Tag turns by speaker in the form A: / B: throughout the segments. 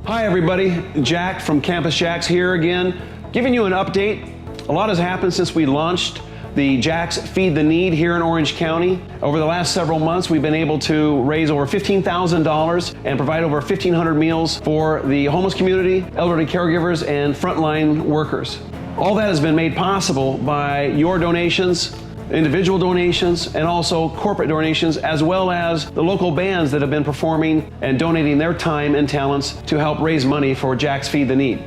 A: Hi everybody, Jack from Campus Jacks here again, giving you an update. A lot has happened since we launched the Jacks Feed the Need here in Orange County. Over the last several months, we've been able to raise over $15,000 and provide over 1,500 meals for the homeless community, elderly caregivers, and frontline workers. All that has been made possible by your donations, individual donations, and also corporate donations, as well as the local bands that have been performing and donating their time and talents to help raise money for Jacks Feed the Need.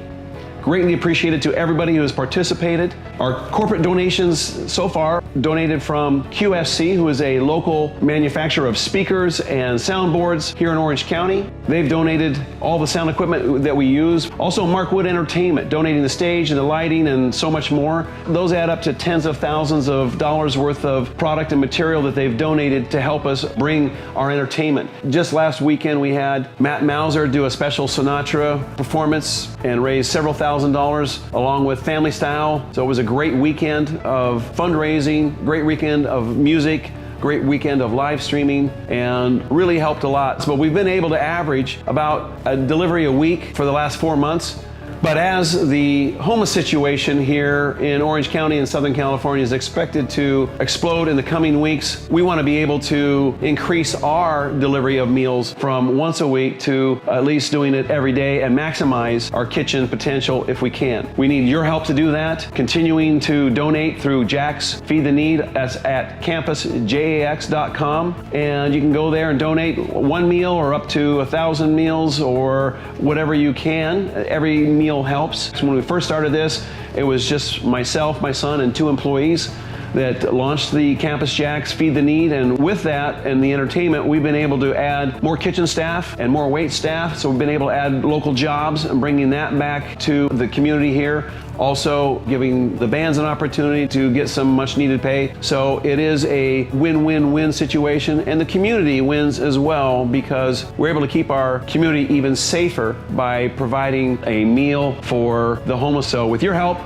A: Greatly appreciated to everybody who has participated. Our corporate donations so far donated from QSC, who is a local manufacturer of speakers and soundboards here in Orange County. They've donated all the sound equipment that we use. Also Markwood Entertainment, donating the stage and the lighting and so much more. Those add up to tens of thousands of dollars worth of product and material that they've donated to help us bring our entertainment. Just last weekend we had Matt Mauser do a special Sinatra performance and raise several $1,000 along with Family Style. So it was a great weekend of fundraising, great weekend of music, great weekend of live streaming, and really helped a lot. But we've been able to average about a delivery a week for the last 4 months. But as the homeless situation here in Orange County and Southern California is expected to explode in the coming weeks, we want to be able to increase our delivery of meals from once a week to at least doing it every day and maximize our kitchen potential if we can. We need your help to do that. Continuing to donate through Jacks Feed the Need. That's at campusjax.com, and you can go there and donate one meal or up to 1,000 meals or whatever you can. Every meal helps. When we first started this, it was just myself, my son, and 2 employees that launched the Campus Jacks Feed the Need, and with that and the entertainment, we've been able to add more kitchen staff and more wait staff, so we've been able to add local jobs and bringing that back to the community here. Also giving the bands an opportunity to get some much needed pay. So it is a win-win-win situation, and the community wins as well because we're able to keep our community even safer by providing a meal for the homeless. So with your help,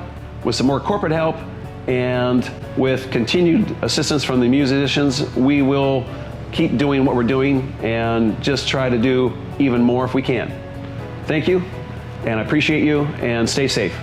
A: with some more corporate help, and with continued assistance from the musicians, we will keep doing what we're doing and just try to do even more if we can. Thank you, and I appreciate you, and stay safe.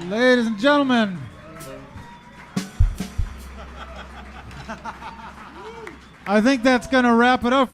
B: Ladies and gentlemen, I think that's going to wrap it up.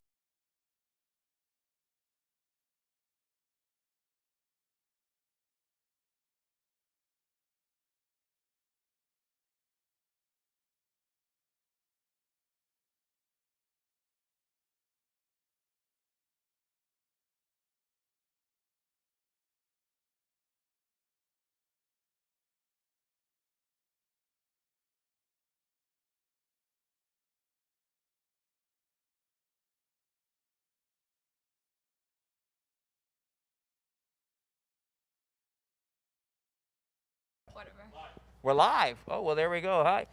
C: We're live. Oh, well, there we go. Hi.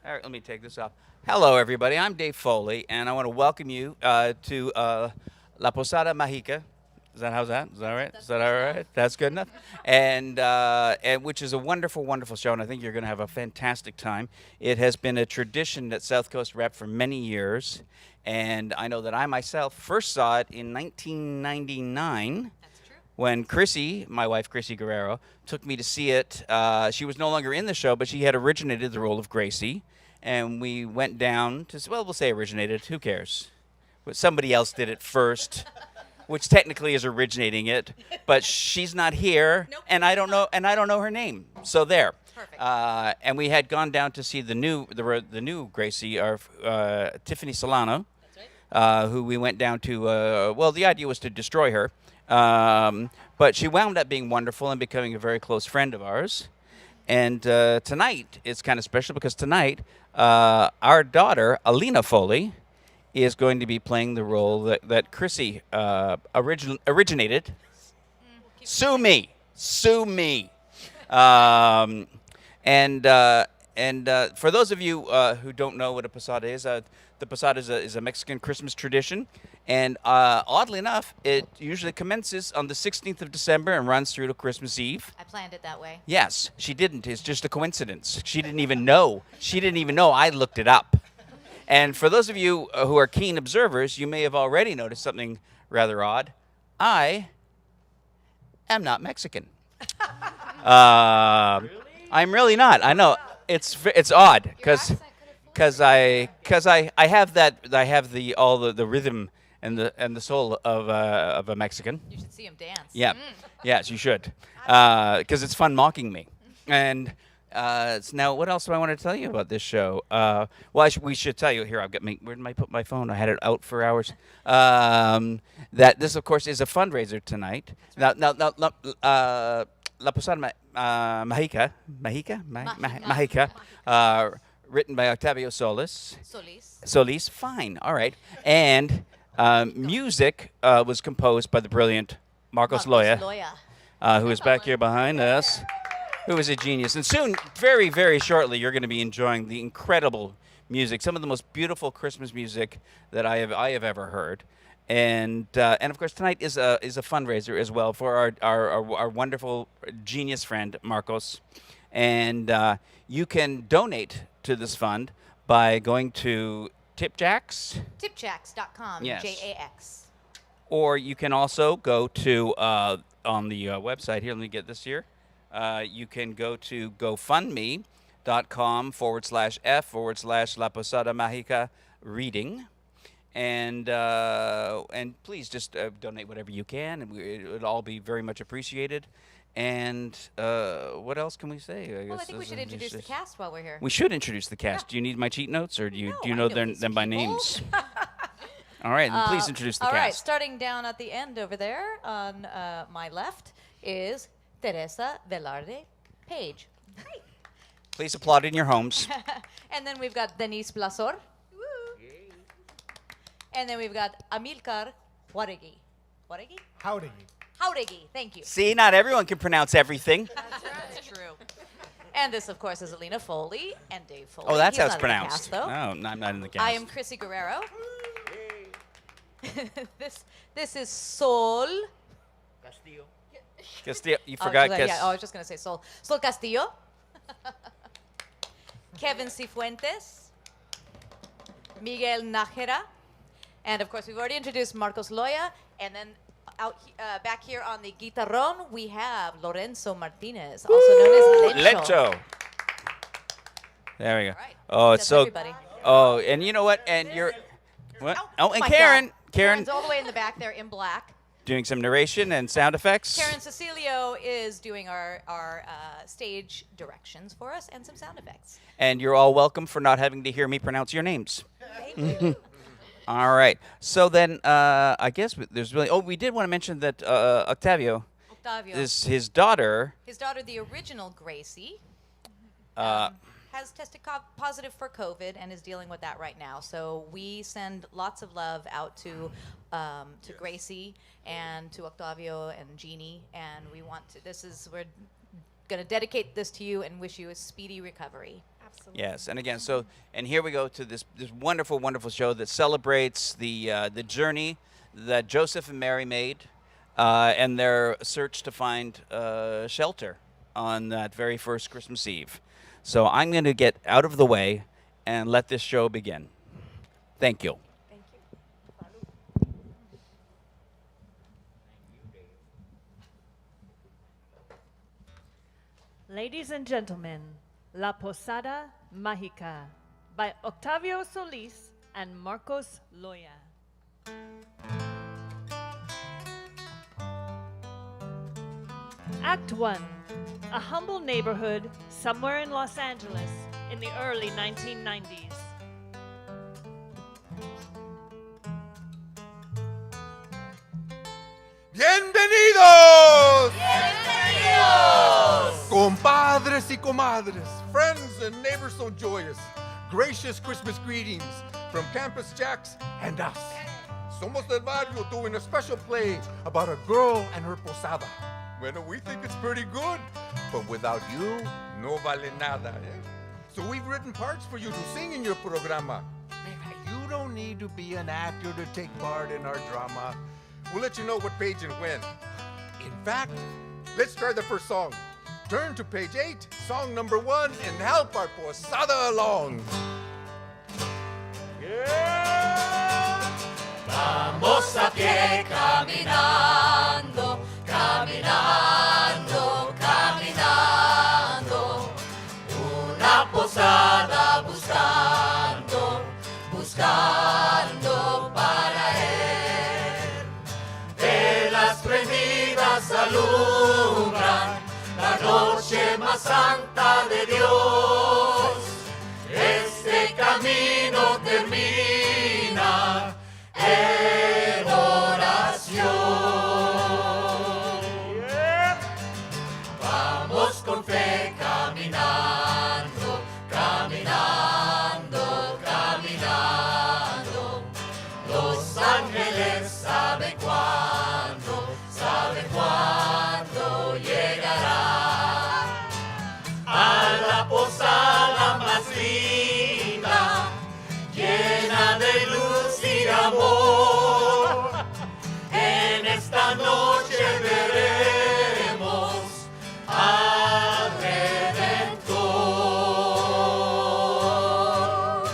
C: All right, let me take this off. Hello, everybody. I'm Dave Foley, and I want to welcome you to La Posada MAGICA. Is that how's that? Is that right? Is that all right? That's good enough. And which is a wonderful, wonderful show, and I think you're going to have a fantastic time. It has been a tradition at South Coast Rep for many years, and I know that I myself first saw it in 1999. When Chrissy, my wife Gracie Guerrero, took me to see it. She was no longer in the show, but she had originated the role of Gracie. And we went down to, well, we'll say originated, who cares? But somebody else did it first. which technically is originating it, but she's not here,
D: Nope,
C: and I don't know her name. So there.
D: Perfect.
C: And we had gone down to see the new Gracie, our Tiffany Solano, who we went down to. Well, the idea was to destroy her, but she wound up being wonderful and becoming a very close friend of ours. And tonight is kind of special because tonight our daughter Alina Foley is going to be playing the role that Chrissy originated. Sue me. And for those of you who don't know what a posada is, the posada is a Mexican Christmas tradition. And oddly enough, it usually commences on the 16th of December and runs through to Christmas Eve.
D: I planned it that way.
C: Yes, she didn't. It's just a coincidence. She didn't even know. I looked it up. And for those of you who are keen observers, you may have already noticed something rather odd. I am not Mexican. I'm really not. I know it's odd because I have the rhythm and the soul of a Mexican.
D: You should see him dance.
C: Yeah, yes, you should, because it's fun mocking me. And now, what else do I want to tell you about this show? Well, we should tell you here. Where did I put my phone? I had it out for hours. That this, of course, is a fundraiser tonight. Now, La Posada Majica, written by Octavio Solis. Solis, fine, all right. And music was composed by the brilliant Marcos Loya, who is back here behind us, who is a genius. And soon, very, very shortly, you're going to be enjoying the incredible music, some of the most beautiful Christmas music that I have ever heard. And of course, tonight is a fundraiser as well for our wonderful genius friend Marcos, and you can donate to this fund by going to
D: Tipjacks.com.
C: Yes.
D: JAX.
C: Or you can also go to on the website here. Let me get this here. You can go to GoFundMe.com/F/La Posada Majica reading. And please just donate whatever you can, and it'll all be very much appreciated. And what else can we say?
D: Well, I think we should introduce the cast while we're here.
C: We should introduce the cast.
D: Yeah.
C: Do you need my cheat notes, or do you
D: No,
C: know
D: I know
C: them
D: these
C: by
D: people.
C: names? All right, then please introduce the
D: all
C: cast.
D: right, starting down at the end over there on my left is Teresa Velarde Page.
C: Please applaud in your homes.
D: And then we've got Denise Blasor. And then we've got Amilcar Juaregui. Juaregui?
B: Howdy.
D: Jauregui, thank you.
C: See, not everyone can pronounce everything.
D: That's true. And this, of course, is Alina Foley and Dave Foley.
C: Oh, that's
D: He's
C: how it's
D: not in the
C: pronounced.
D: cast, though.
C: No, I'm not in the cast.
D: I am Chrissy Guerrero. This is Sol.
C: Castillo, you forgot.
D: I was just going to say Sol. Sol Castillo. Kevin Cifuentes. Miguel Nájera. And, of course, we've already introduced Marcos Loya. And then back here on the guitarrón, we have Lorenzo Martinez, also known as Lecho.
C: Lecho. There we go.
D: All right.
C: Oh, it's
D: That's
C: so.
D: everybody.
C: Oh, and you know what? And you're. What? Oh, and
D: my
C: Karen.
D: God.
C: Karen's
D: Karen's all the way in the back there in black.
C: doing some narration and sound effects.
D: Karen Cecilio is doing our stage directions for us and some sound effects.
C: And you're all welcome for not having to hear me pronounce your names.
D: Thank you.
C: All right. So then, I guess there's really. Oh, we did want to mention that Octavio is his daughter.
D: His daughter, the original Gracie,
C: Uh,
D: has tested positive for COVID and is dealing with that right now. So we send lots of love out to Gracie and to Octavio and Jeannie, and we want to. We're going to dedicate this to you and wish you a speedy recovery.
E: Absolutely.
C: yes, and again, and here we go to this wonderful, wonderful show that celebrates the journey that Joseph and Mary made, and their search to find shelter on that very first Christmas Eve. So I'm going to get out of the way and let this show begin. Thank you.
E: Thank you. Ladies and gentlemen, La Posada Mágica by Octavio Solis and Marcos Loya. Act 1. A humble neighborhood somewhere in Los Angeles in the early 1990s.
F: ¡Bienvenidos! ¡Bienvenidos! Compadres y comadres, friends and neighbors so joyous, gracious Christmas greetings from Campus Jacks and us. Somos del barrio doing a special play about a girl and her posada. Well, we think it's pretty good, but without you, no vale nada. Eh? So we've written parts for you to sing in your programa. You don't need to be an actor to take part in our drama. We'll let you know what page and when. In fact, let's try the first song. Turn to page 8, song number 1, and help our posada along.
G: Vamos a pie caminando, caminando, caminando. Una posada buscando, buscando para él. Velas prendidas alumbran la noche más santa de Dios. Este camino termina en oración. Vamos con fe caminando, caminando, caminando. Los ángeles saben cuándo llegará a la posada más linda, llena de luz y amor. En esta noche veremos al Redentor.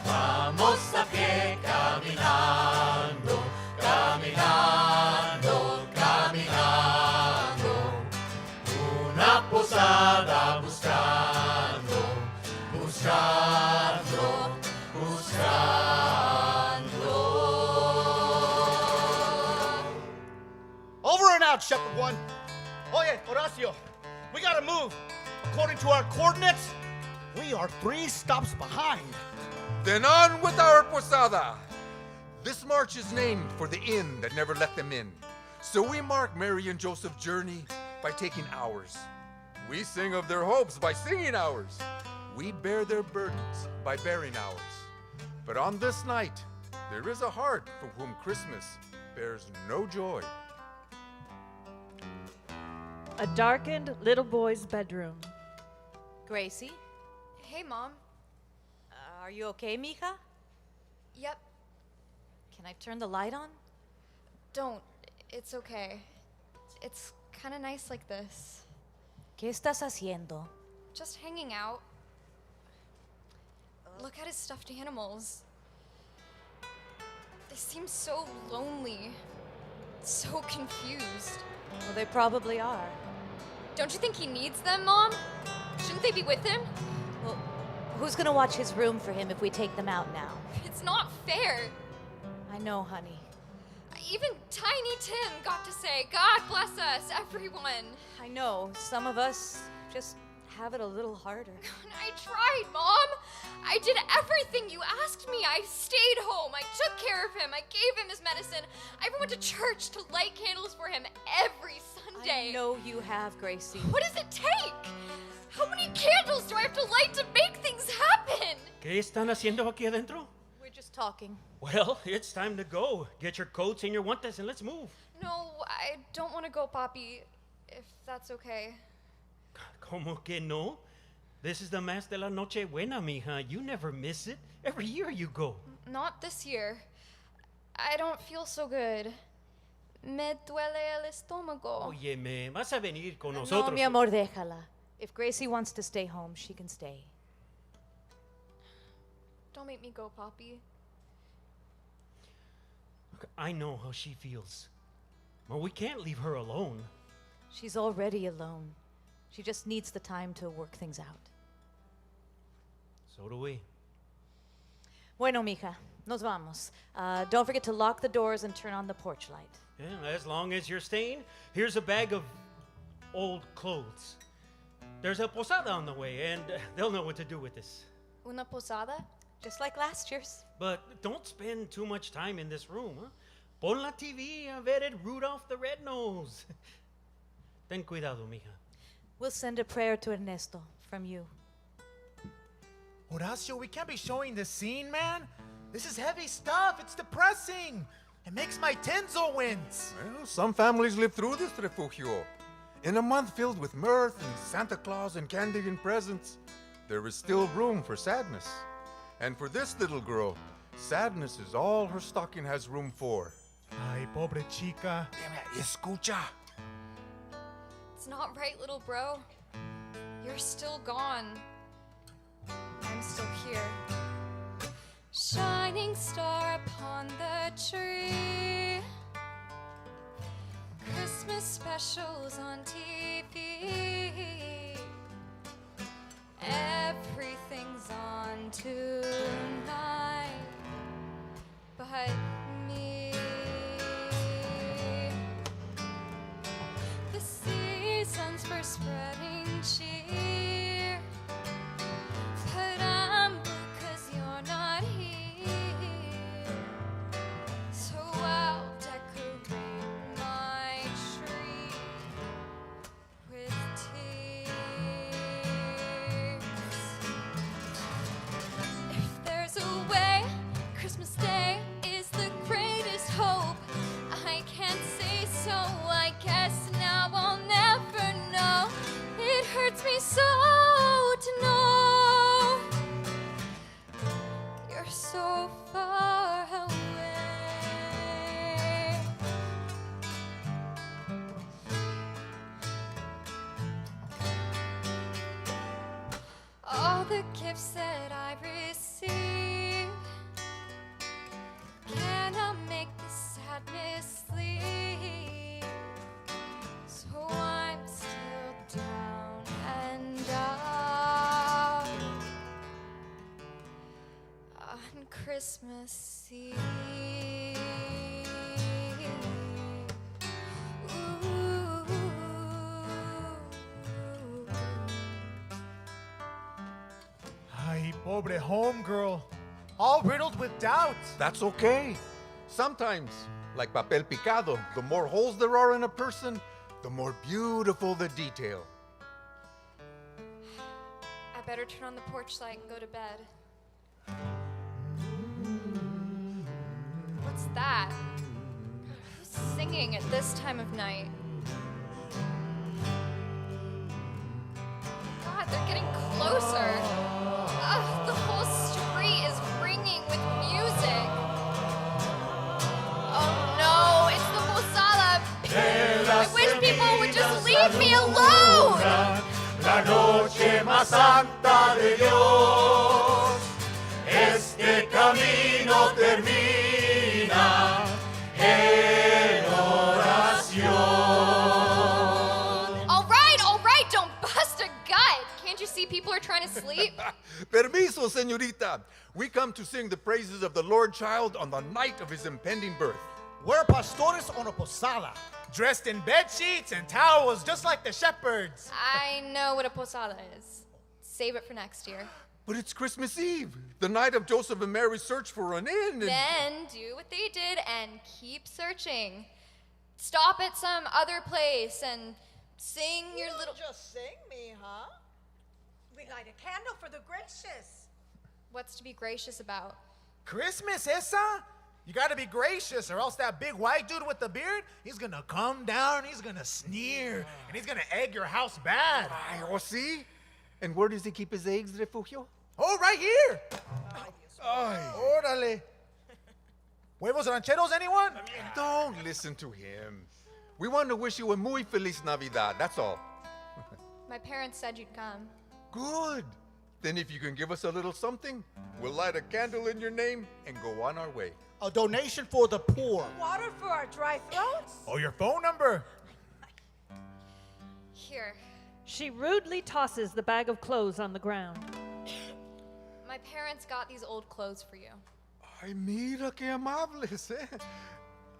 G: Vamos a pie caminando, caminando, caminando. Una posada buscando, buscando, buscando.
H: Over and out, Shepherd One. Oye, Horacio, we gotta move. According to our coordinates, we are 3 stops behind.
F: Then on with our posada. This march is named for the inn that never let them in. So we mark Mary and Joseph's journey by taking ours. We sing of their hopes by singing ours. We bear their burdens by bearing ours. But on this night, there is a heart for whom Christmas bears no joy.
E: A darkened little boy's bedroom.
D: Gracie,
I: Hey, Mom.
D: are you okay, mija?
I: Yep,
D: Can I turn the light on?
I: don't. It's okay. It's kind of nice like this.
D: ¿Qué estás haciendo?
I: Just hanging out. Look at his stuffed animals. They seem so lonely. So confused.
D: Well, they probably are.
I: Don't you think he needs them, Mom? Shouldn't they be with him?
D: Well, who's gonna watch his room for him if we take them out now?
I: It's not fair.
D: I know, honey.
I: Even Tiny Tim got to say, God bless us, everyone.
D: I know. Some of us just have it a little harder.
I: I tried, Mom. I did everything you asked me. I stayed home. I took care of him. I gave him his medicine. I even went to church to light candles for him every Sunday.
D: I know you have, Gracie.
I: What does it take? How many candles do I have to light to make things happen?
J: ¿Qué están haciendo aquí adentro?
D: We're just talking.
J: Well, it's time to go. Get your coats and your guantes and let's move.
I: No, I don't want to go, Papi, if that's okay.
J: ¿Cómo que no? This is the Mass de la Nochebuena, mija. You never miss it. Every year you go.
I: Not this year. I don't feel so good. Me duele el estómago.
J: Óyeme, vas a venir con
D: No,
J: nosotros.
D: mi amor, déjala. If Gracie wants to stay home, she can stay.
I: Don't make me go, Papi.
J: I know how she feels. Well, we can't leave her alone.
D: She's already alone. She just needs the time to work things out.
J: So do we.
D: Bueno, mija, nos vamos. Don't forget to lock the doors and turn on the porch light.
J: Yeah, as long as you're staying, here's a bag of old clothes. There's a posada on the way, and they'll know what to do with this.
D: Una posada? Just like last year's.
J: But don't spend too much time in this room, huh? Pon la TV a ver el Rudolph the Red-Nosed. Ten cuidado, mija.
D: We'll send a prayer to Ernesto from you.
K: Horacio, we can't be showing this scene, man. This is heavy stuff. It's depressing. It makes my Tenzo wince.
F: Well, some families live through this, Refugio. In a month filled with mirth and Santa Claus and candy and presents, there is still room for sadness. And for this little girl, sadness is all her stocking has room for.
K: Ay, pobre chica.
F: Escucha.
I: It's not right, little bro. You're still gone. I'm still here. Shining star upon the tree. Christmas specials on TV. Everything's on tonight but me. The seasons for spreading cheer, but I'm blue 'cause you're not here. So I'll decorate my tree with tears. If there's a way, Christmas Day is the greatest hope. I can't say so, I guess now I'll never know. It hurts me so to know you're so far away. All the gifts that I receive cannot make the sadness leave. So I'm still down and out on Christmas Eve.
K: Ay, pobre homegirl. All riddled with doubt.
F: That's okay. Sometimes, like papel picado, the more holes there are in a person, the more beautiful the detail.
I: I better turn on the porch light and go to bed. What's that? Who's singing at this time of night? God, they're getting closer. Ugh, the whole street is ringing with music. Oh no, it's the posada. I wish people would just leave me alone.
G: La noche más santa de Dios, este camino termina en oración.
I: All right, don't bust a gut. Can't you see people are trying to sleep?
F: Permiso, señorita. We come to sing the praises of the Lord Child on the night of his impending birth.
K: We're pastores on a posada, dressed in bed sheets and towels just like the shepherds.
I: I know what a posada is. Save it for next year.
F: But it's Christmas Eve, the night of Joseph and Mary's search for an inn. And
I: Then do what they did and keep searching. Stop at some other place and sing your little...
L: Just sing me, huh? We light a candle for the gracious.
I: What's to be gracious about?
K: Christmas, esa? You gotta be gracious, or else that big white dude with the beard, he's gonna come down, he's gonna sneer, and he's gonna egg your house bad.
F: Ay, oh, see? And where does he keep his eggs, Refugio?
K: Oh, right here!
F: Ay.
K: Órale. Huevos rancheros, anyone?
F: Don't listen to him. We want to wish you a muy feliz Navidad, that's all.
I: My parents said you'd come.
F: Good. Then if you can give us a little something, we'll light a candle in your name and go on our way.
K: A donation for the poor.
L: Water for our dry throats?
K: Oh, your phone number?
I: Here.
E: She rudely tosses the bag of clothes on the ground.
I: My parents got these old clothes for you.
F: Ay, mira que amables, eh?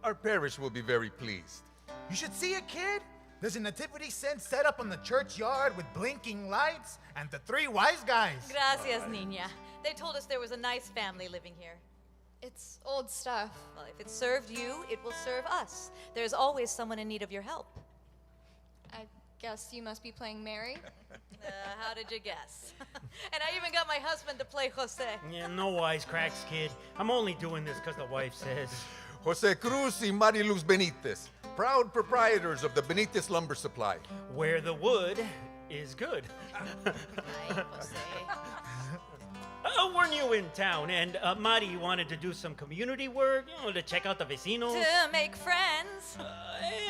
F: Our parish will be very pleased.
K: You should see it, kid. There's a nativity scene set up on the churchyard with blinking lights and the three wise guys.
D: Gracias, niña. They told us there was a nice family living here.
I: It's old stuff.
D: Well, if it served you, it will serve us. There's always someone in need of your help.
I: I guess you must be playing Mary.
D: How did you guess? And I even got my husband to play Jose.
J: Yeah, no wisecracks, kid. I'm only doing this because the wife says.
F: Jose Cruz y Mariluz Benitez, proud proprietors of the Benitez Lumber Supply.
J: Where the wood is good.
D: Ay, Jose.
J: We're new in town, and Mari wanted to do some community work, to check out the vecinos.
D: To make friends.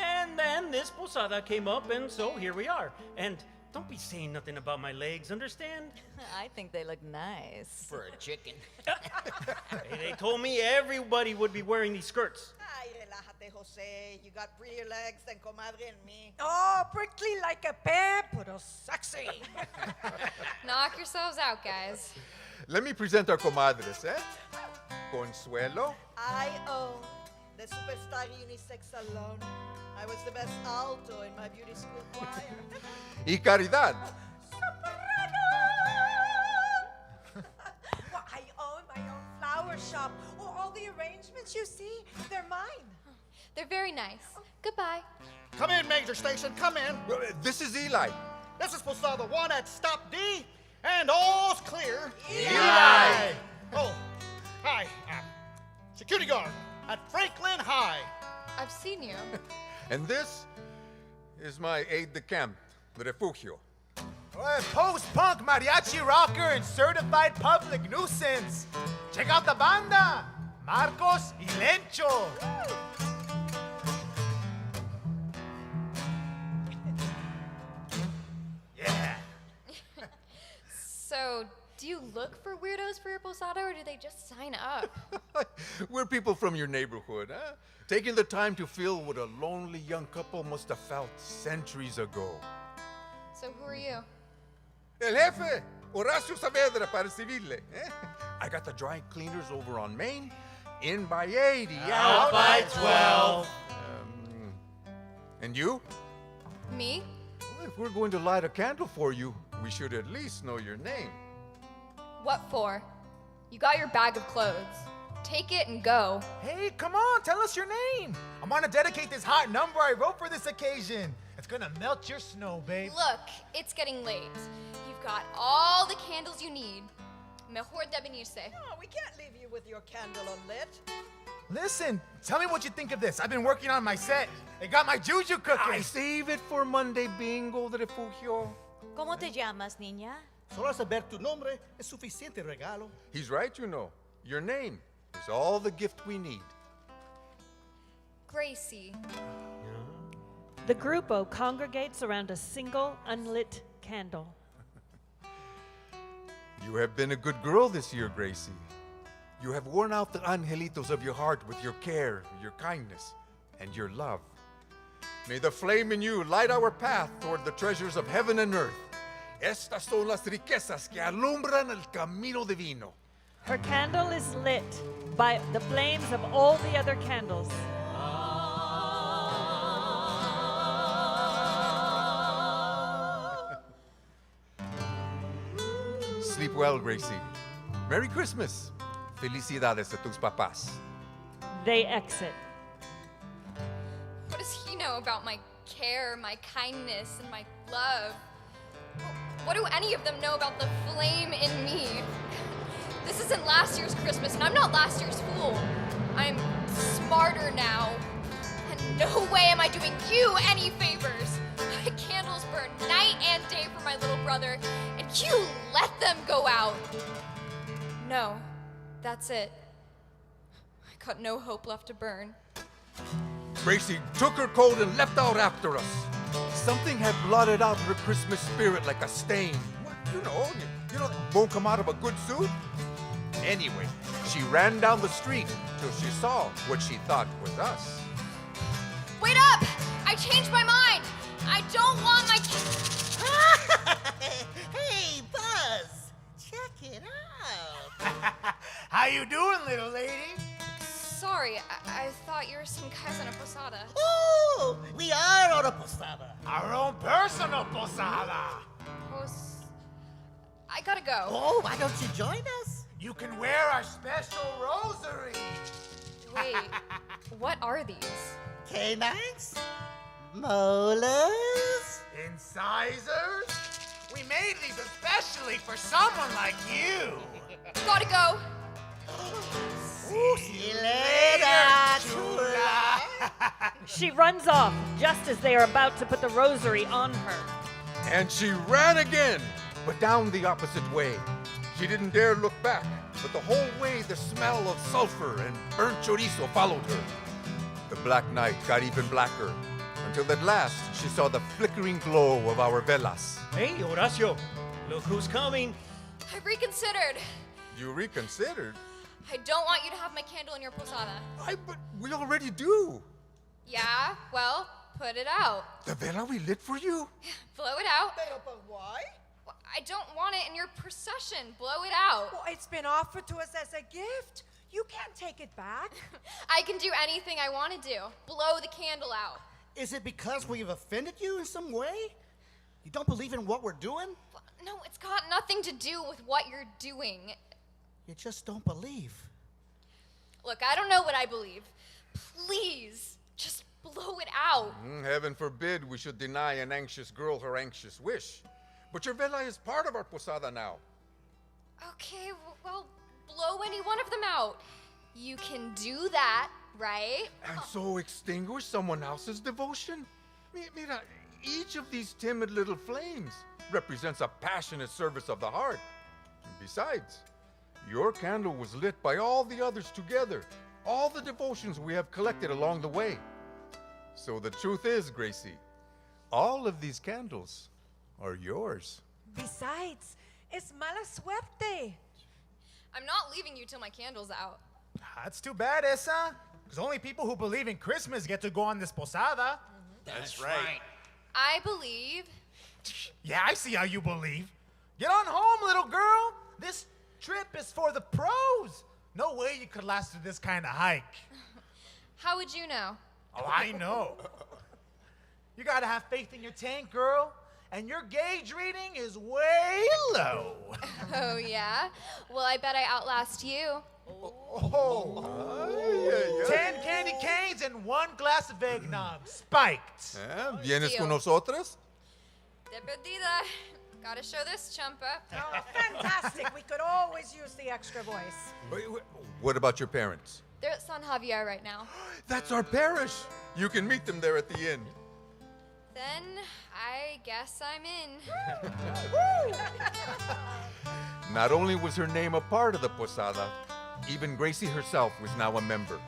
J: And then this posada came up, and so here we are. And don't be saying nothing about my legs, understand?
D: I think they look nice.
H: For a chicken.
J: Hey, they told me everybody would be wearing these skirts.
L: Ay, relájate, Jose. You got prettier legs than comadre and me. Oh, prickly like a pear, pero sexy.
I: Knock yourselves out, guys.
F: Let me present our comadres, eh? Consuelo.
L: I own the Superstar Unisex Salon. I was the best alto in my beauty school choir.
F: Y Caridad.
L: Well, I own my own flower shop. Oh, all the arrangements you see, they're mine.
I: They're very nice. Goodbye.
H: Come in, Major Station, come in.
F: This is Eli.
H: This is Posada 1 at Stop D, and all's clear.
F: Eli!
H: Oh, hi. Security guard at Franklin High.
I: I've seen you.
F: And this is my aide-de-camp, the Refugio.
K: Post-punk mariachi rocker and certified public nuisance. Check out the banda, Marcos y Lencho. Yeah.
I: So, do you look for weirdos for your posada, or do they just sign up?
F: We're people from your neighborhood, huh? Taking the time to feel what a lonely young couple must have felt centuries ago.
I: So, who are you?
F: El jefe, Horacio Saavedra para Civile. Eh? I got the dry cleaners over on Main, in by 80,
J: Out by 12.
F: And you?
I: Me?
F: Well, if we're going to light a candle for you, we should at least know your name.
I: What for? You got your bag of clothes. Take it and go.
K: Hey, come on, tell us your name. I'm gonna dedicate this hot number I wrote for this occasion. It's gonna melt your snow, babe.
I: Look, it's getting late. You've got all the candles you need. Mejor de venirse.
L: Oh, we can't leave you with your candle unlit.
K: Listen, tell me what you think of this. I've been working on my set. It got my juju cooking.
F: I save it for Monday bingo, the Refugio.
D: ¿Cómo te llamas, niña?
H: Solo saber tu nombre es suficiente regalo.
F: He's right, you know. Your name is all the gift we need.
I: Gracie.
E: The grupo congregates around a single unlit candle.
F: You have been a good girl this year, Gracie. You have worn out the angelitos of your heart with your care, your kindness, and your love. May the flame in you light our path toward the treasures of heaven and earth. Estas son las riquezas que alumbran el camino divino.
E: Her candle is lit by the flames of all the other candles.
F: Sleep well, Gracie. Merry Christmas. Felicidades a tus papás.
E: They exit.
I: What does he know about my care, my kindness, and my love? What do any of them know about the flame in me? This isn't last year's Christmas, and I'm not last year's fool. I'm smarter now. And no way am I doing you any favors. My candles burn night and day for my little brother, and you let them go out. No, that's it. I got no hope left to burn.
F: Gracie took her coat and left out after us. Something had blotted out her Christmas spirit like a stain. You know, won't come out of a good suit. Anyway, she ran down the street till she saw what she thought was us.
I: Wait up! I changed my mind! I don't want my
L: Hey, Buzz, check it out.
K: How you doing, little lady?
I: Sorry, I thought you were some guys on a posada.
L: Oh, we are on
H: a posada.
K: Our own personal posada.
I: I gotta go.
H: Oh, why don't you join us?
K: You can wear our special rosary.
I: Wait, what are these?
H: Canines? Molars?
K: Incisors? We made these especially for someone like you.
I: Gotta go.
H: See you later, chula.
E: She runs off just as they are about to put the rosary on her.
F: And she ran again, but down the opposite way. She didn't dare look back, but the whole way the smell of sulfur and burnt chorizo followed her. The black night got even blacker, until at last she saw the flickering glow of our velas.
J: Hey, Horacio, look who's coming.
I: I reconsidered.
F: You reconsidered?
I: I don't want you to have my candle in your posada.
F: But we already do.
I: Yeah, well, put it out.
F: The vela we lit for you?
I: Blow it out.
L: But why?
I: Well, I don't want it in your procession. Blow it out.
L: Well, it's been offered to us as a gift. You can't take it back.
I: I can do anything I want to do. Blow the candle out.
H: Is it because we've offended you in some way? You don't believe in what we're doing?
I: No, it's got nothing to do with what you're doing.
H: You just don't believe.
I: Look, I don't know what I believe. Please, just blow it out.
F: Heaven forbid we should deny an anxious girl her anxious wish. But your vela is part of our posada now.
I: Okay, well, blow any one of them out. You can do that, right?
F: And so extinguish someone else's devotion? Mira, each of these timid little flames represents a passionate service of the heart. And besides, your candle was lit by all the others together, all the devotions we have collected along the way. So the truth is, Gracie, all of these candles are yours.
L: Besides, it's mala suerte.
I: I'm not leaving you till my candle's out.
K: That's too bad, Esa. Because only people who believe in Christmas get to go on this posada.
H: That's right.
I: I believe.
K: Yeah, I see how you believe. Get on home, little girl. This trip is for the pros. No way you could last through this kind of hike.
I: How would you know?
K: Oh, I know. You gotta have faith in your tank, girl. And your gauge reading is way low.
I: Oh, yeah? Well, I bet I outlast you.
K: Oh. 10 candy canes and 1 glass of eggnog. Spiked.
F: ¿Vienes
I: Deal.
F: con nosotras?
I: De perdida. Gotta show this chumpa.
L: Oh, fantastic. We could always use the extra voice.
F: What about your parents?
I: They're at San Javier right now.
F: That's our parish. You can meet them there at the end.
I: Then I guess I'm in.
F: Not only was her name a part of the posada, even Gracie herself was now a member.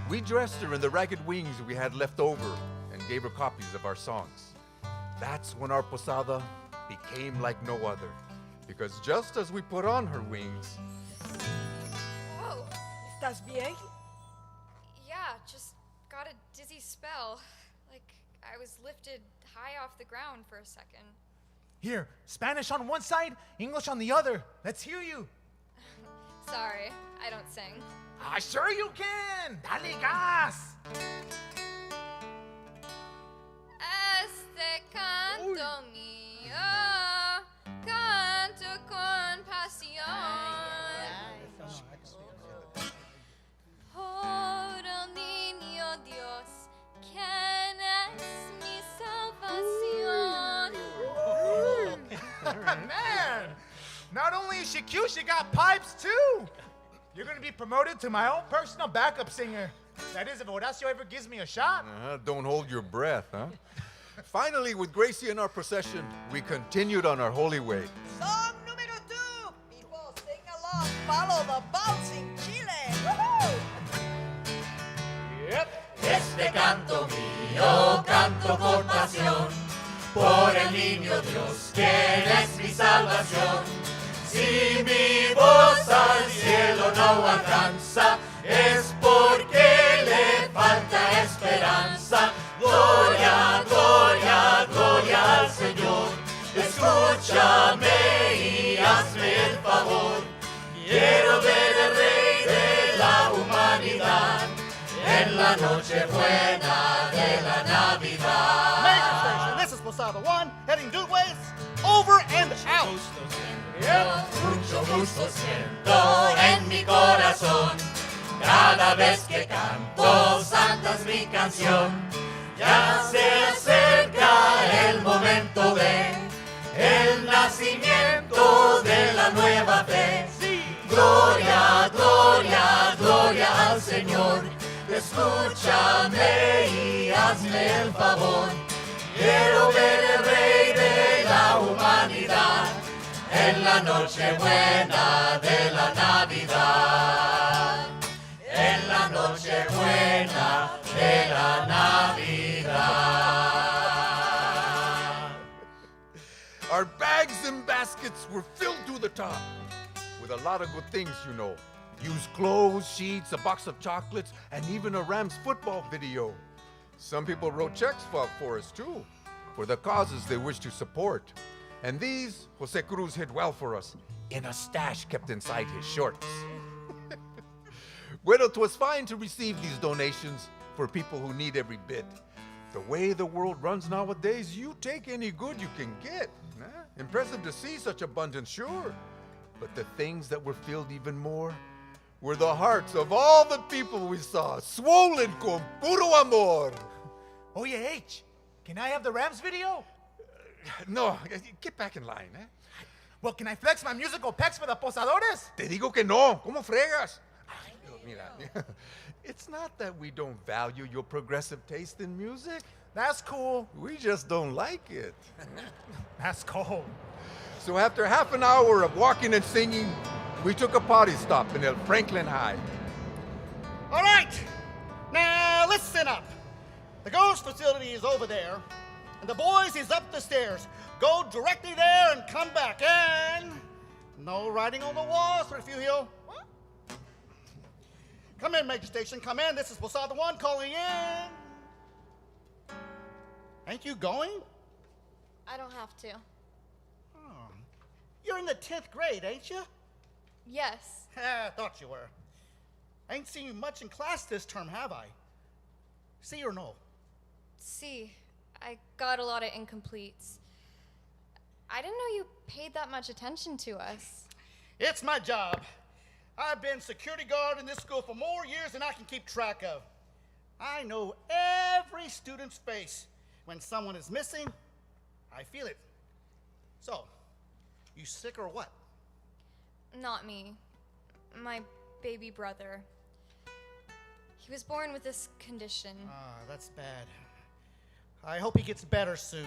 F: We dressed her in the ragged wings we had left over and gave her copies of our songs. That's when our posada became like no other, because just as we put on her wings...
I: Whoa.
L: ¿Estás bien?
I: Yeah, just got a dizzy spell. Like I was lifted high off the ground for a second.
K: Here, Spanish on one side, English on the other. Let's hear you.
I: Sorry, I don't sing.
K: Sure you can. Dale gas.
I: Este canto mío, canto con pasión. Por el niño Dios, quien es mi salvación.
K: Man, not only is she cute, she got pipes too. You're gonna be promoted to my own personal backup singer. That is, if Horacio ever gives me a shot.
F: Don't hold your breath, huh? Finally, with Gracie in our procession, we continued on our holy way.
L: Song número 2. People sing along. Follow the bouncing Chile. Woohoo!
G: Este canto mío canto con pasión por el niño Dios, quien es mi salvación. Si mi voz al cielo no alcanza, es porque le falta esperanza. Gloria, gloria, gloria al Señor. Escúchame y hazme el favor. Quiero ver el Rey de la humanidad en la noche buena de la Navidad.
H: Posada 1, heading due ways, over and out.
G: Mucho gusto siento en mi corazón cada vez que canto Santa es mi canción. Ya se acerca el momento de el nacimiento de la nueva fe. Gloria, gloria, gloria al Señor. Escúchame y hazme el favor. Quiero ver el Rey de la humanidad en la noche buena de la Navidad. En la noche buena de la Navidad.
F: Our bags and baskets were filled to the top with a lot of good things, you know. Used clothes, sheets, a box of chocolates, and even a Rams football video. Some people wrote checks for us too, for the causes they wish to support. And these, Jose Cruz hid well for us, in a stash kept inside his shorts. Well, 'twas fine to receive these donations for people who need every bit. The way the world runs nowadays, you take any good you can get. Huh? Impressive to see such abundance, sure. But the things that were filled even more were the hearts of all the people we saw, swollen con puro amor.
K: Oye, H, can I have the Rams video?
F: No, get back in line, eh?
K: Well, can I flex my musical pecs for the posadores?
F: Te digo que no. ¿Cómo fregas? Ay, mira, it's not that we don't value your progressive taste in music.
K: That's cool.
F: We just don't like it.
K: That's cool.
F: So after half an hour of walking and singing, we took a potty stop in El Franklin High.
H: All right, now listen up. The ghost facility is over there, and the boys is up the stairs. Go directly there and come back, and no writing on the walls, Refugio. Come in, Major Station, come in. This is Posada 1 calling in. Ain't you going?
I: I don't have to.
H: Oh. You're in the 10th grade, ain't you?
I: Yes.
H: Thought you were. Ain't seen you much in class this term, have I? See or no?
I: See, I got a lot of incompletes. I didn't know you paid that much attention to us.
H: It's my job. I've been security guard in this school for more years than I can keep track of. I know every student's face. When someone is missing, I feel it. So, you sick or what?
I: Not me. My baby brother. He was born with this condition.
H: Ah, that's bad. I hope he gets better soon.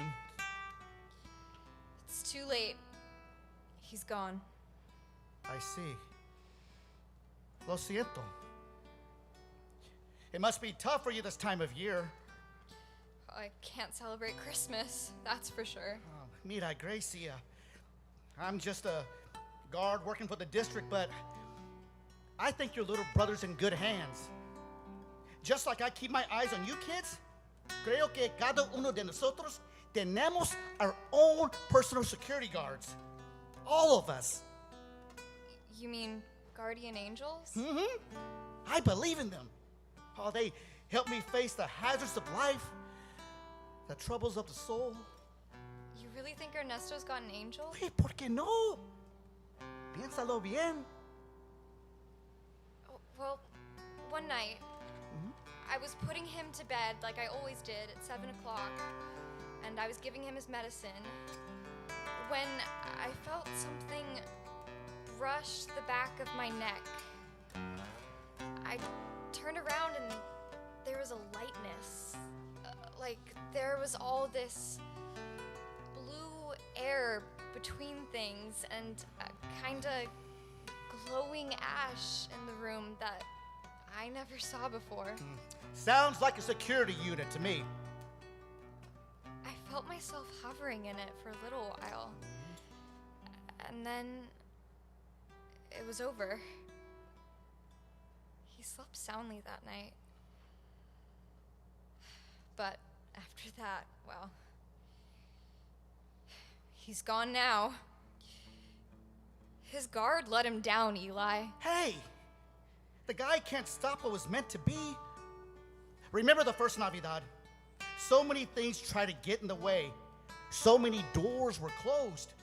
I: It's too late. He's gone.
H: I see. Lo siento. It must be tough for you this time of year.
I: I can't celebrate Christmas, that's for sure.
H: Mira, Gracie, I'm just a guard working for the district, but I think your little brother's in good hands. Just like I keep my eyes on you kids, creo que cada uno de nosotros tenemos our own personal security guards. All of us.
I: You mean guardian angels?
H: Mm-hmm. I believe in them. Oh, they help me face the hazards of life, the troubles of the soul.
I: You really think Ernesto's got an angel?
H: Hey, ¿por qué no? Piénsalo bien.
I: Oh, well, one night, I was putting him to bed like I always did at 7 o'clock, and I was giving him his medicine, when I felt something brush the back of my neck. I turned around and there was a lightness. Like there was all this blue air between things and a kind of glowing ash in the room that I never saw before.
H: Sounds like a security unit to me.
I: I felt myself hovering in it for a little while. And then it was over. He slept soundly that night. But after that, well, he's gone now. His guard let him down, Eli.
H: Hey, the guy can't stop what was meant to be. Remember the first Navidad? So many things try to get in the way. So many doors were closed,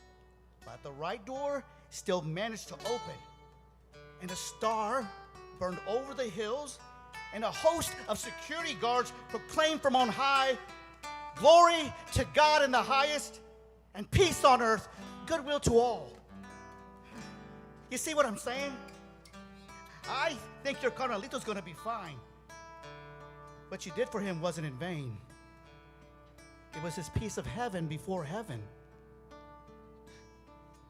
H: but the right door still managed to open. And a star burned over the hills, and a host of security guards proclaimed from on high, "Glory to God in the highest, and peace on earth, goodwill to all." You see what I'm saying? I think your Carnalito's gonna be fine. What you did for him wasn't in vain. It was his piece of heaven before heaven.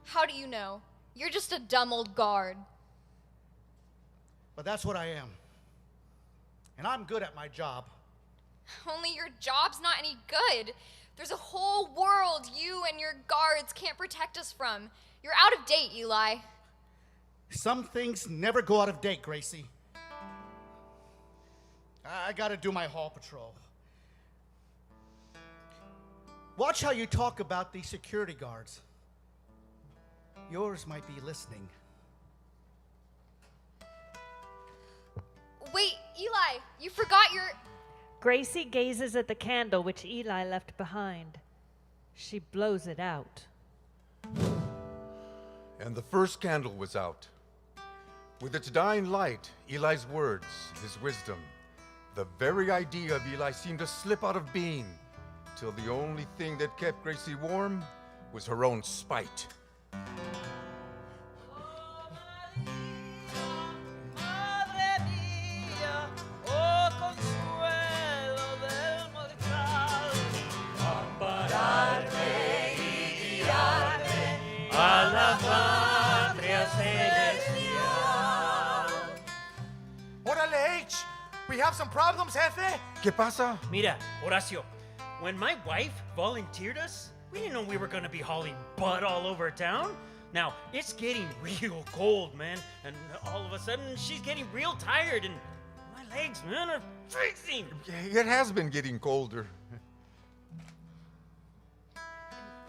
I: How do you know? You're just a dumb old guard.
H: But that's what I am. And I'm good at my job.
I: Only your job's not any good. There's a whole world you and your guards can't protect us from. You're out of date, Eli.
H: Some things never go out of date, Gracie. I gotta do my hall patrol. Watch how you talk about these security guards. Yours might be listening.
I: Wait, Eli, you forgot your...
E: Gracie gazes at the candle which Eli left behind. She blows it out.
F: And the first candle was out. With its dying light, Eli's words, his wisdom, the very idea of Eli seemed to slip out of being, till the only thing that kept Gracie warm was her own spite.
K: Órale, H. We have some problems, jefe.
F: ¿Qué pasa?
J: Mira, Horacio, when my wife volunteered us, we didn't know we were gonna be hauling butt all over town. Now, it's getting real cold, man, and all of a sudden, she's getting real tired, and my legs, man, are freezing.
F: It has been getting colder.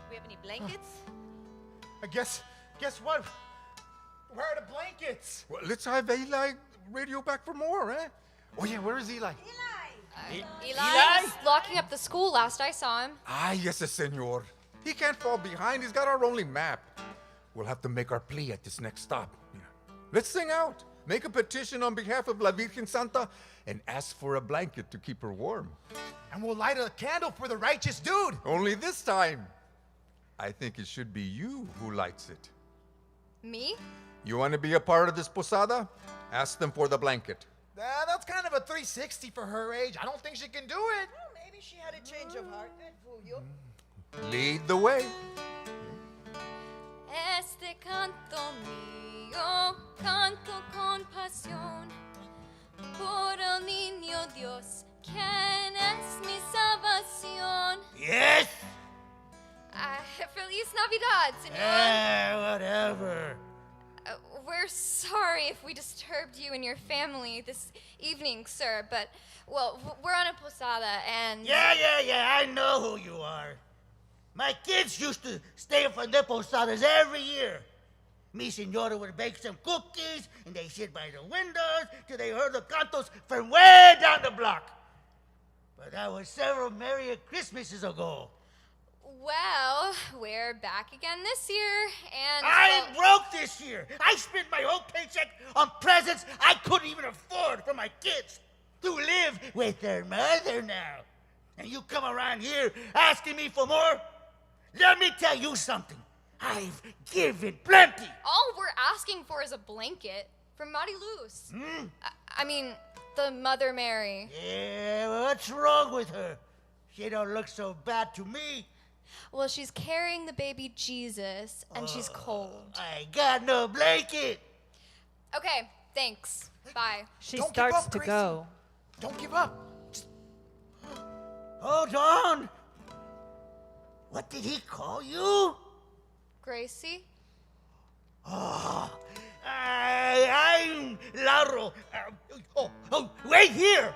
D: We have any blankets?
K: Guess what? Where are the blankets?
F: Well, let's have Eli radio back for more, eh? Oh yeah, where is Eli?
I: Eli was locking up the school last I saw him.
F: Ah, yes, senor. He can't fall behind. He's got our only map. We'll have to make our plea at this next stop. Yeah. Let's sing out. Make a petition on behalf of La Virgen Santa and ask for a blanket to keep her warm.
K: And we'll light a candle for the righteous dude.
F: Only this time, I think it should be you who lights it.
I: Me?
F: You want to be a part of this posada? Ask them for the blanket.
K: That's kind of a 360 for her age. I don't think she can do it.
L: Well, maybe she had a change of heart. Good fool you.
F: Lead the way.
I: Este canto mío, canto con pasión por el niño Dios, quien es mi salvación.
H: Yes!
I: Feliz Navidad, señor.
H: Whatever.
I: We're sorry if we disturbed you and your family this evening, sir, but, well, we're on a posada and...
H: Yeah, I know who you are. My kids used to stay for the posadas every year. Mi señora would bake some cookies, and they sit by the windows till they heard the cantos from way down the block. But that was several Merry Christmases ago.
I: Well, we're back again this year, and...
H: I'm broke this year. I spent my whole paycheck on presents I couldn't even afford for my kids to live with their mother now. And you come around here asking me for more? Let me tell you something. I've given plenty.
I: All we're asking for is a blanket from Mighty Luz. I mean, the Mother Mary.
H: Yeah, what's wrong with her? She don't look so bad to me.
I: Well, she's carrying the baby Jesus, and she's cold.
H: I got no blanket.
I: Okay, thanks. Bye.
E: She
K: Don't give
E: starts
K: up,
E: to
K: Gracie.
E: go.
K: Don't give up.
H: Hold on. What did he call you?
I: Gracie?
H: Oh, I'm Lauro. Wait here.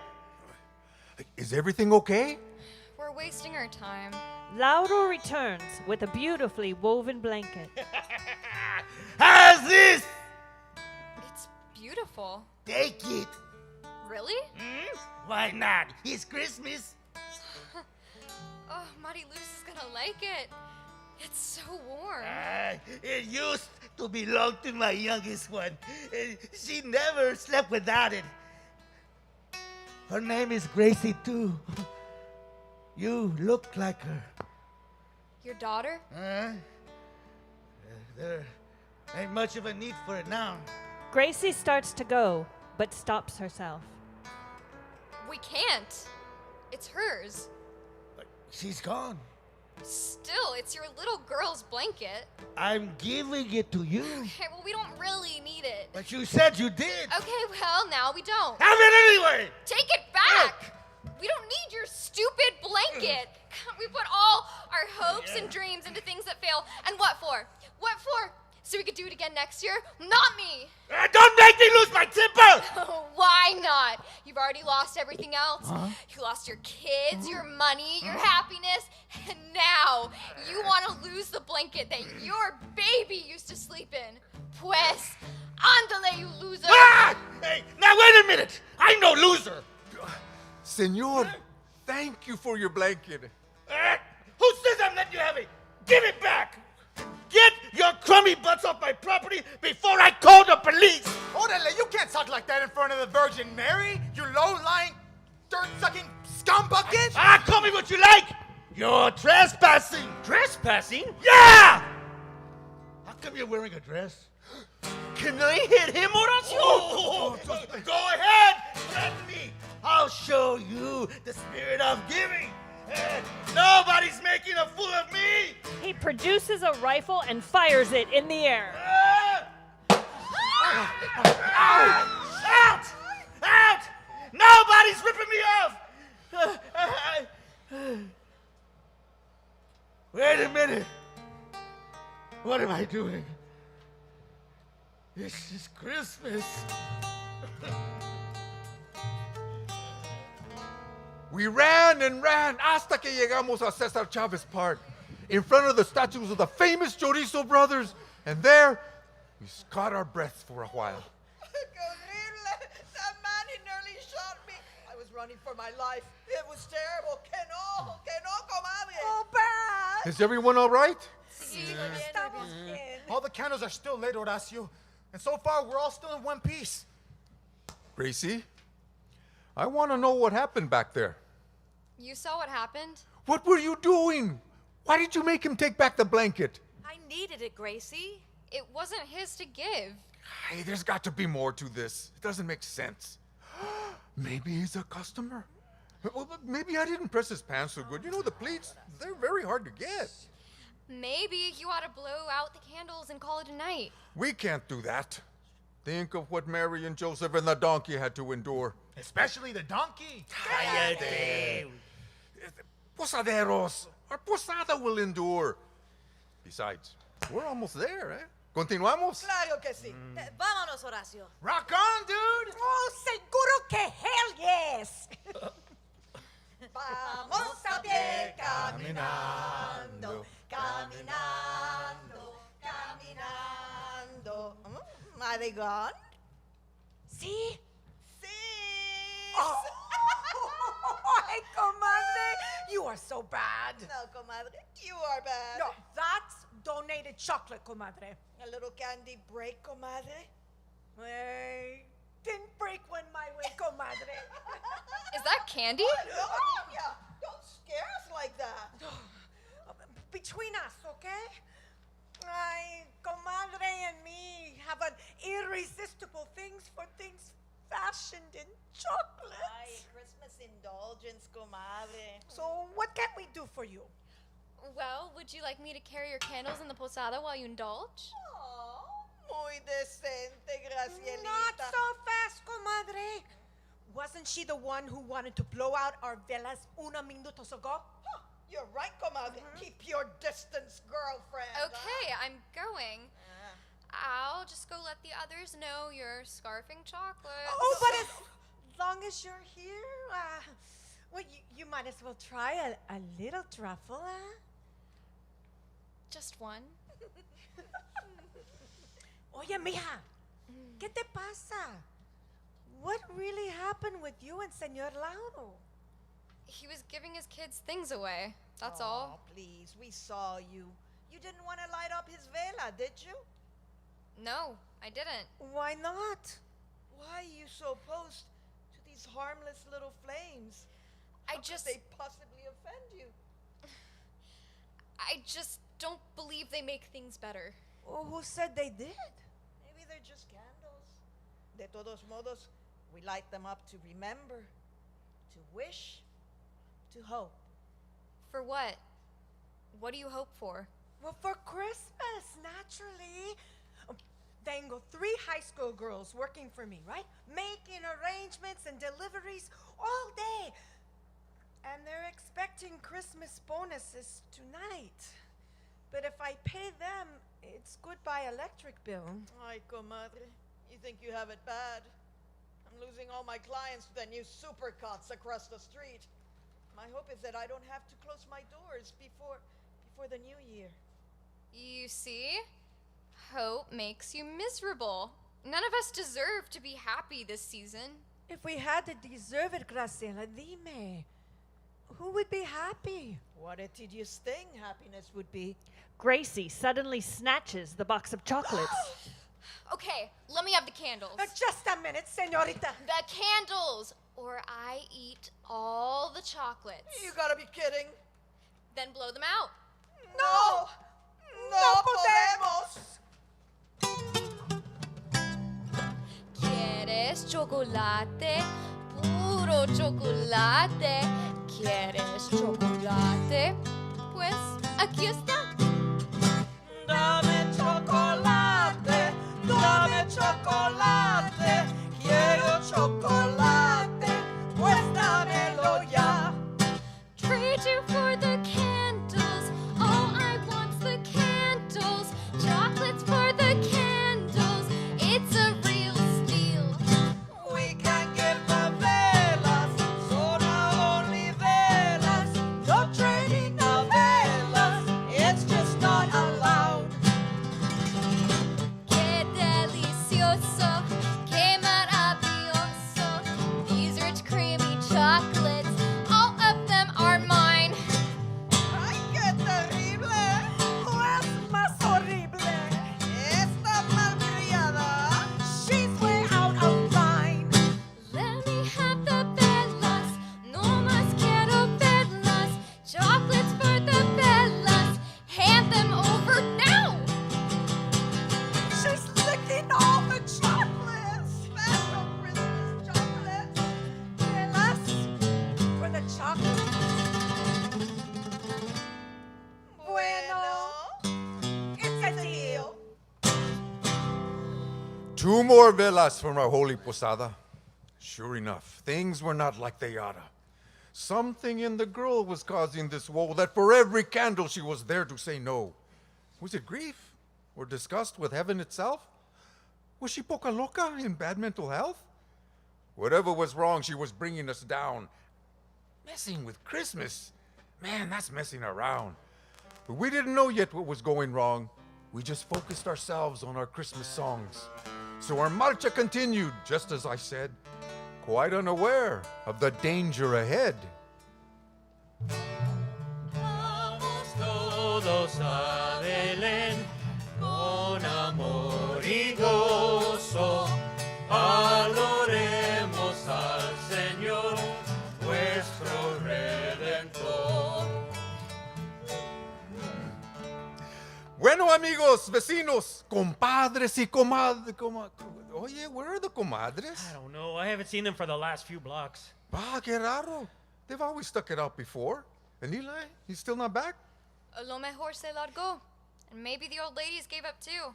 F: Is everything okay?
I: We're wasting our time.
E: Lauro returns with a beautifully woven blanket.
H: How's this?
I: It's beautiful.
H: Take it.
I: Really?
H: Why not? It's Christmas.
I: Oh, Oh, Mariluz is gonna like it. It's so warm.
M: It used to belong to my youngest one. She never slept without it. Her name is Gracie, too. You look like her.
I: Your daughter?
M: There ain't much of a need for it now.
E: Gracie starts to go, but stops herself.
I: We can't. It's hers.
M: She's gone.
I: Still, it's your little girl's blanket.
M: I'm giving it to you.
I: Okay, well, we don't really need it.
M: But you said you did.
I: Okay, well, now we don't.
M: Have it anyway!
I: Take it back! We don't need your stupid blanket. We put all our hopes and dreams into things that fail. And what for? What for? So we could do it again next year? Not me!
M: Don't make me lose my temper!
I: Why not? You've already lost everything else. You lost your kids, your money, your happiness, and now you want to lose the blanket that your baby used to sleep in. Pues, ándale, you loser!
M: Hey, now wait a minute! I'm no loser!
F: Senor, thank you for your blanket.
M: Who says I'm letting you have it? Give it back! Get your crummy butts off my property before I call the police!
K: Orale, you can't talk like that in front of the Virgin Mary, you low-lying, dirt-sucking scumbucket!
M: Call me what you like! You're trespassing!
J: Trespassing?
M: Yeah! How come you're wearing a dress?
J: Can I hit him, Horacio?
M: Go ahead! Threaten me! I'll show you the spirit of giving! Nobody's making a fool of me!
E: He produces a rifle and fires it in the air.
M: Out! Out! Nobody's ripping me off! Wait a minute. What am I doing? This is Christmas.
F: We ran and ran hasta que llegamos a Cesar Chavez Park, in front of the statues of the famous Chorizo brothers, and there we caught our breaths for a while.
L: Horrible. That man, he nearly shot me. I was running for my life. It was terrible. Que no, comadre. Oh, bad.
F: Is everyone all right?
K: All the candles are still lit, Horacio. And so far, we're all still in one piece.
F: Gracie, I want to know what happened back there.
I: You saw what happened?
F: What were you doing? Why did you make him take back the blanket?
D: I needed it, Gracie.
I: It wasn't his to give.
F: Hey, there's got to be more to this. It doesn't make sense. Maybe he's a customer. Well, maybe I didn't press his pants so good. You know, the pleats, they're very hard to get.
I: Maybe you ought to blow out the candles and call it a night.
F: We can't do that. Think of what Mary and Joseph and the donkey had to endure.
K: Especially the donkey.
F: Cállate. Posaderos, our posada will endure. Besides, we're almost there, eh? Continuamos?
L: Claro que sí. Vámonos, Horacio.
K: Rock on, dude!
L: Oh, seguro que hell yes! Vamos a pie caminando, caminando, caminando. Are they gone? Sí. Sí. Oh. Ay, comadre, you are so bad. No, comadre, you are bad.
N: No, that's donated chocolate, comadre.
L: A little candy break, comadre.
N: Hey, didn't break one my way, comadre.
I: Is that candy?
L: No, Loya, don't scare us like that.
N: Between us, okay? Ay, comadre and me have an irresistible things for things fashioned in chocolate.
L: Ay, Christmas indulgence, comadre.
N: So what can we do for you?
I: Well, would you like me to carry your candles in the posada while you indulge?
L: Oh, muy decente, Gracielita.
N: Not so fast, comadre. Wasn't she the one who wanted to blow out our velas unos minutos ago?
L: Huh, you're right, comadre. Keep your distance, girlfriend.
I: Okay, I'm going. I'll just go let the others know you're scarfing chocolate.
N: Oh, but as long as you're here, well, you might as well try a little truffle, huh?
I: Just one.
N: Oye, mija, ¿qué te pasa? What really happened with you and Señor Lauro?
I: He was giving his kids things away. That's
L: Oh,
I: all.
L: please, we saw you. You didn't want to light up his vela, did you?
I: No, I didn't.
L: Why not? Why are you so opposed to these harmless little flames?
I: I
L: How could
I: just-
L: they possibly offend you?
I: I just don't believe they make things better.
L: Well, who said they did? Maybe they're just candles. De todos modos, we light them up to remember, to wish, to hope.
I: For what? What do you hope for?
N: Well, for Christmas, naturally. Tengo 3 high school girls working for me, right? Making arrangements and deliveries all day. And they're expecting Christmas bonuses tonight. But if I pay them, it's goodbye electric bill.
L: Ay, comadre, you think you have it bad? I'm losing all my clients to the new supercuts across the street. My hope is that I don't have to close my doors before the new year.
I: You see? Hope makes you miserable. None of us deserve to be happy this season.
N: If we had to deserve it, Graciela, dime. Who would be happy?
L: What a tedious thing happiness would be.
E: Gracie suddenly snatches the box of chocolates.
I: Okay, let me have the candles.
N: Just a minute, señorita.
I: The candles, or I eat all the chocolates.
L: You gotta be kidding.
I: Then blow them out.
L: No! No podemos!
I: ¿Quieres chocolate? Puro chocolate. ¿Quieres chocolate? Pues aquí está.
L: Dame chocolate, dame chocolate, quiero chocolate, pues dámelo ya.
I: Trade you for the candles. All I want's the candles. Chocolates for the candles. It's a real steal.
L: We can get the velas, son only velas. No trading the velas, it's just not allowed.
I: Qué delicioso, qué maravilloso. These rich creamy chocolates, all of them are mine.
L: ¡Ay, qué terrible!
N: Es más horrible.
L: Esta malcriada.
N: She's way out of line.
I: Let me have the velas, no más quiero verlas. Chocolates for the velas, hand them over now.
N: She's licking all the chocolates.
L: Special Christmas chocolate.
N: Velas for the chocolates.
L: Bueno,
N: It's a deal.
F: 2 more velas from our holy posada. Sure enough, things were not like they oughta. Something in the girl was causing this woe that for every candle she was there to say no. Was it grief or disgust with heaven itself? Was she poca loca in bad mental health? Whatever was wrong, she was bringing us down. Messing with Christmas. Man, that's messing around. But we didn't know yet what was going wrong. We just focused ourselves on our Christmas songs. So our marcha continued, just as I said, quite unaware of the danger ahead.
J: Vamos todos a Belén con amor y gozo. Adoremos al Señor, nuestro Redentor.
F: Bueno, amigos, vecinos, compadres y comadres. Oye, where are the comadres?
J: I don't know. I haven't seen them for the last few blocks.
F: Que raro. They've always stuck it out before. And Eli, he's still not back?
I: A lo mejor se largó. And maybe the old ladies gave up too.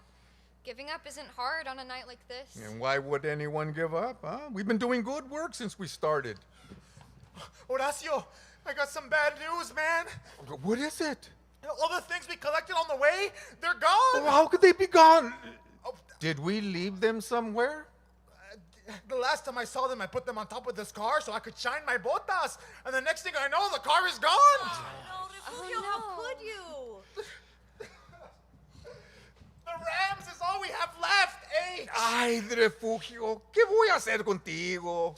I: Giving up isn't hard on a night like this.
F: And why would anyone give up, huh? We've been doing good work since we started.
K: Horacio, I got some bad news, man.
F: What is it?
K: All the things we collected on the way, they're gone.
F: Oh, how could they be gone? Did we leave them somewhere?
K: The last time I saw them, I put them on top of this car so I could shine my botas. And the next thing I know, the car is gone.
L: no, Refugio, how could you?
K: The Rams is all we have left, H.
F: Ay, Refugio, ¿qué voy a hacer contigo?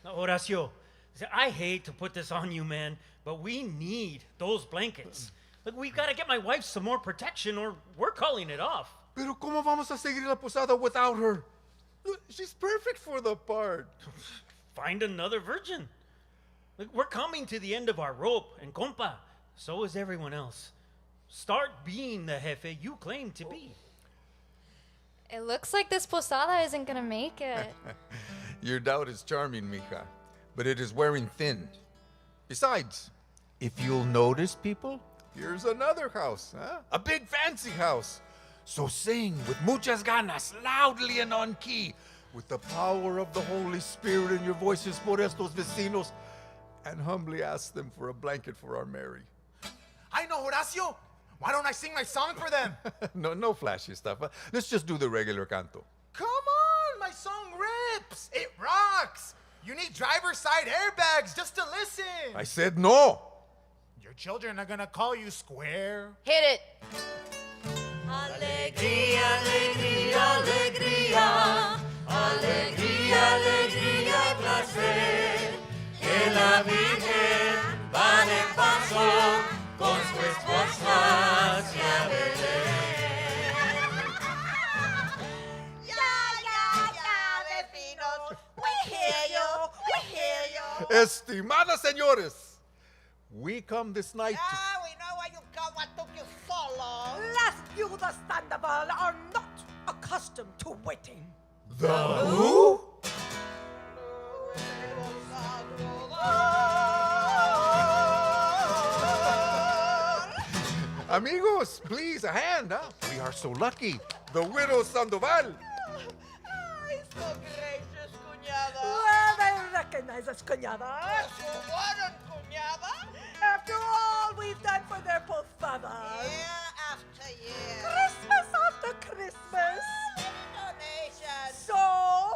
J: No, Horacio, See, I hate to put this on you, man, but we need those blankets. Look, we've got to get my wife some more protection or we're calling it off.
F: Pero ¿cómo vamos a seguir la posada without her? Look, she's perfect for the part.
J: Find another virgin. Look, we're coming to the end of our rope, and compa, so is everyone else. Start being the jefe you claim to be.
I: It looks like this posada isn't gonna make it.
F: Your doubt is charming, mija, but it is wearing thin. Besides, if you'll notice, people, here's another house, huh? A big fancy house. So sing with muchas ganas, loudly and on key, with the power of the Holy Spirit in your voices por estos vecinos, and humbly ask them for a blanket for our Mary.
K: I know, Horacio. Why don't I sing my song for them?
F: No flashy stuff. Let's just do the regular canto.
K: Come on, my song rips. It rocks. You need driver's side airbags just to listen.
F: I said no.
K: Your children are gonna call you square.
D: Hit it.
G: Alegría, alegría, alegría, alegría, alegría y placer, que la Virgen va de paso con su esposa hacia Belén.
L: Ya, vecinos. We hear you.
F: Estimadas señores, we come this night to...
L: We know why you come. What took you so long?
N: Las viudas Sandoval are not accustomed to waiting.
F: The who? Amigos, please, a hand, huh? We are so lucky. The widow Sandoval.
L: Ay, so gracious, cuñada.
N: Well, they recognize us, cuñada.
L: So what, cuñada?
N: After all we've done for their posada.
L: Year after year.
N: Christmas after Christmas.
L: Donation.
N: So,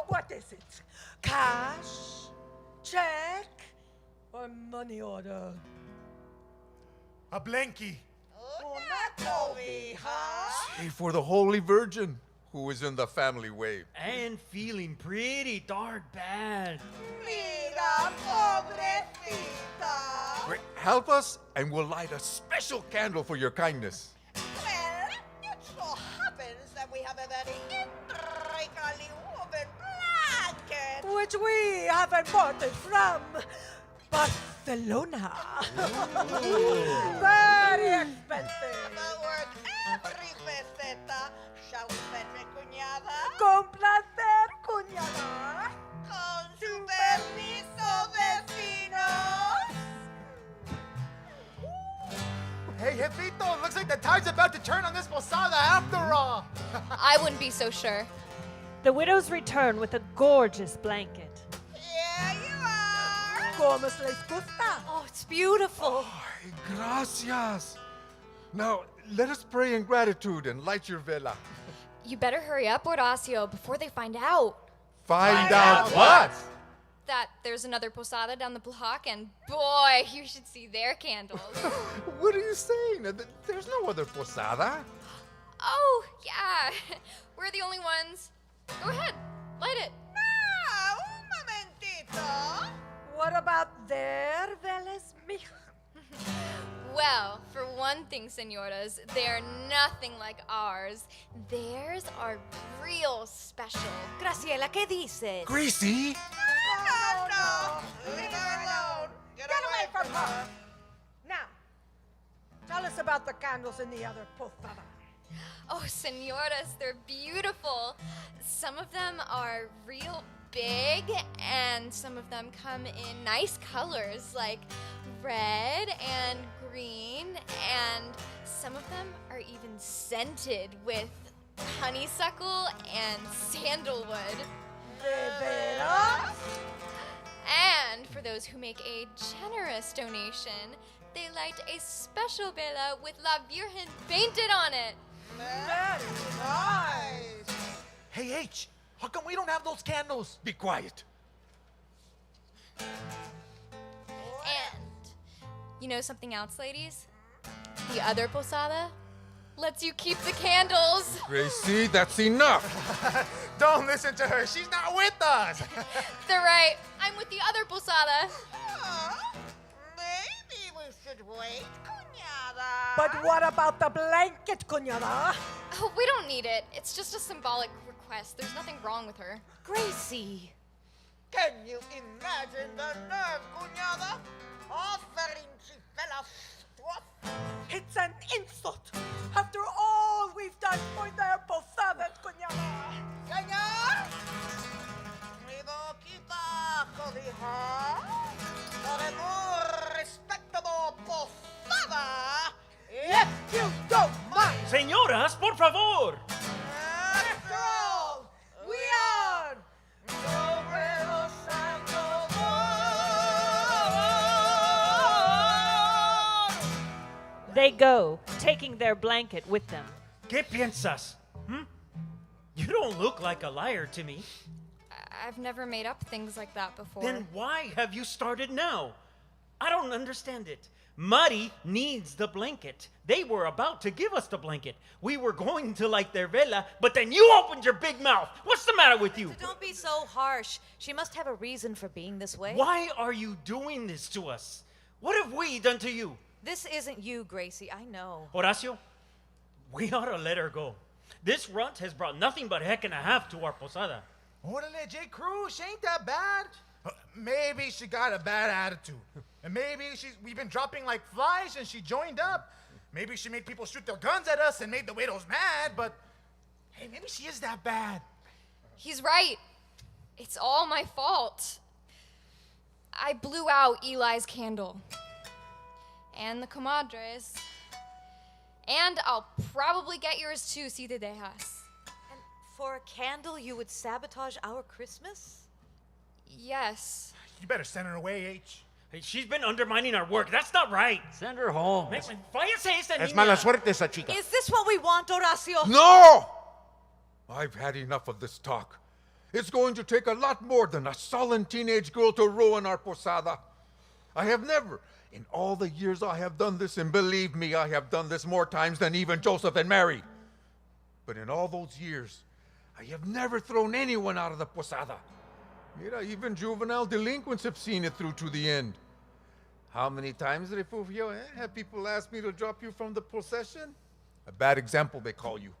N: what is it? Cash, check, or money order?
K: A blankie.
L: Una cobija.
F: Pray for the Holy Virgin, who is in the family wave.
J: And feeling pretty darn bad.
L: Mira, pobrecita.
F: Great. Help us, and we'll light a special candle for your kindness.
L: Well, it so happens that we have a very intricately woven blanket.
N: Which we have imported from Barcelona. Very expensive.
L: But worth every peseta. Shall we petre, cuñada?
N: Con placer, cuñada.
L: Con su permiso, vecinos.
K: Hey, Jefito, looks like the tide's about to turn on this posada after all.
I: I wouldn't be so sure.
E: The widows return with a gorgeous blanket.
L: Here you are.
N: ¿Cómo les gusta?
D: Oh, it's beautiful.
F: Ay, gracias. Now, let us pray in gratitude and light your vela.
I: You better hurry up, Horacio, before they find out
F: Find out what?
I: that there's another posada down the block, and boy, you should see their candles.
F: What are you saying? There's no other posada.
I: Oh, yeah. We're the only ones. Go ahead, light it.
L: Ah, un momentito.
N: What about their velas, mija?
I: Well, for one thing, senoras, they're nothing like ours. Theirs are real special.
D: Graciela, ¿qué dices?
F: Gracie?
L: No. Leave her alone. Get away from her.
N: Now, tell us about the candles in the other posada.
I: Oh, senoras, they're beautiful. Some of them are real big, and some of them come in nice colors like red and green, and some of them are even scented with honeysuckle and sandalwood.
N: ¿De veras?
I: And for those who make a generous donation, they light a special vela with La Virgen painted on it.
L: Very nice.
K: Hey, H, how come we don't have those candles?
F: Be quiet.
I: And you know something else, ladies? The other posada lets you keep the candles.
F: Gracie, that's enough.
K: Don't listen to her. She's not with us.
I: They're right. I'm with the other posada.
L: should wait, cuñada.
N: But what about the blanket, cuñada?
I: Oh, we don't need it. It's just a symbolic request. There's nothing wrong with her.
D: Gracie.
L: Can you imagine the nerve, cuñada? Offering chifelas stuff?
N: It's an insult. After all we've done for their posadas, cuñada.
L: Señor, mi boquita cobija por el more respectable posada. If you don't mind.
J: Señoras, por favor.
L: After all, we are Sobre Santo
E: They go, taking their blanket with them.
J: ¿Qué piensas? You don't look like a liar to me.
I: I've never made up things like that before.
J: Then why have you started now? I don't understand it. Muddy needs the blanket. They were about to give us the blanket. We were going to light their vela, but then you opened your big mouth. What's the matter with you?
D: Don't be so harsh. She must have a reason for being this way.
J: Why are you doing this to us? What have we done to you?
D: This isn't you, Gracie. I know.
J: Horacio, we ought to let her go. This runt has brought nothing but heck and a half to our posada.
K: Orale, J. Cruz, she ain't that bad. Maybe she got a bad attitude. And maybe we've been dropping like flies and she joined up. Maybe she made people shoot their guns at us and made the widows mad, but hey, maybe she is that bad.
I: He's right. It's all my fault. I blew out Eli's candle. And the comadres. And I'll probably get yours too, si te dejas.
D: And for a candle, you would sabotage our Christmas?
I: Yes.
K: You better send her away, H.
J: Hey, she's been undermining our work. That's not right.
O: Send her home.
J: Váyase esta
F: Es
J: niña.
F: mala suerte esa chica.
D: Is this what we want, Horacio?
F: No! I've had enough of this talk. It's going to take a lot more than a sullen teenage girl to ruin our posada. I have never, in all the years I have done this, and believe me, I have done this more times than even Joseph and Mary. But in all those years, I have never thrown anyone out of the posada. Mira, even juvenile delinquents have seen it through to the end. How many times, Refugio, have people asked me to drop you from the procession? A bad example, they call you.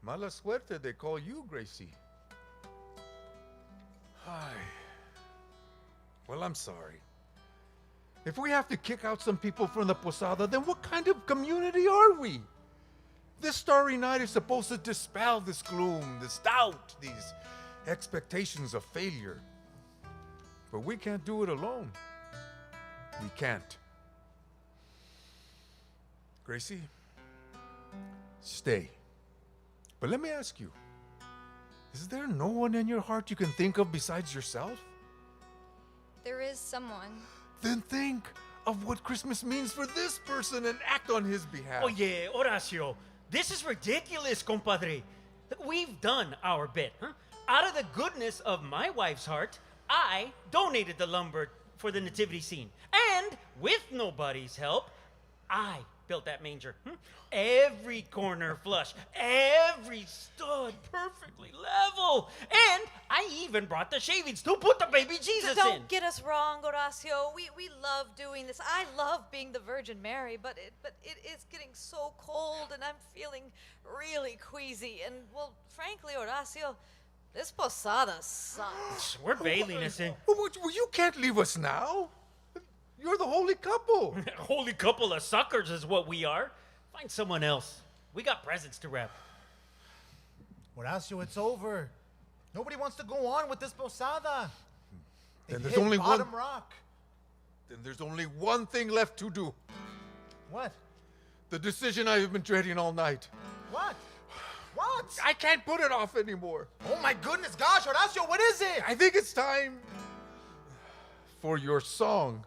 F: Mala suerte, they call you, Gracie. Hi. Well, I'm sorry. If we have to kick out some people from the posada, then what kind of community are we? This starry night is supposed to dispel this gloom, this doubt, these expectations of failure. But we can't do it alone. We can't. Gracie, stay. But let me ask you, is there no one in your heart you can think of besides yourself?
I: There is someone.
F: Then think of what Christmas means for this person and act on his behalf.
J: Oye, Horacio, this is ridiculous, compadre. We've done our bit, huh? Out of the goodness of my wife's heart, I donated the lumber for the nativity scene. And with nobody's help, I built that manger. Every corner flush, every stud perfectly level. And I even brought the shavings to put the baby Jesus in.
D: Don't get us wrong, Horacio. We love doing this. I love being the Virgin Mary, but it is getting so cold and I'm feeling really queasy. And, well, frankly, Horacio, this posada sucks.
J: We're bailing us in.
F: Well, you can't leave us now. You're the holy couple.
J: Holy couple of suckers is what we are. Find someone else. We got presents to wrap.
K: Horacio, it's over. Nobody wants to go on with this posada.
F: Then
K: They've
F: there's
K: hit
F: only
K: bottom
F: one.
K: rock.
F: Then there's only one thing left to do.
K: What?
F: The decision I have been dreading all night.
K: What? What?
F: I can't put it off anymore.
K: Oh my goodness, gosh, Horacio, what is it?
F: I think it's time for your song.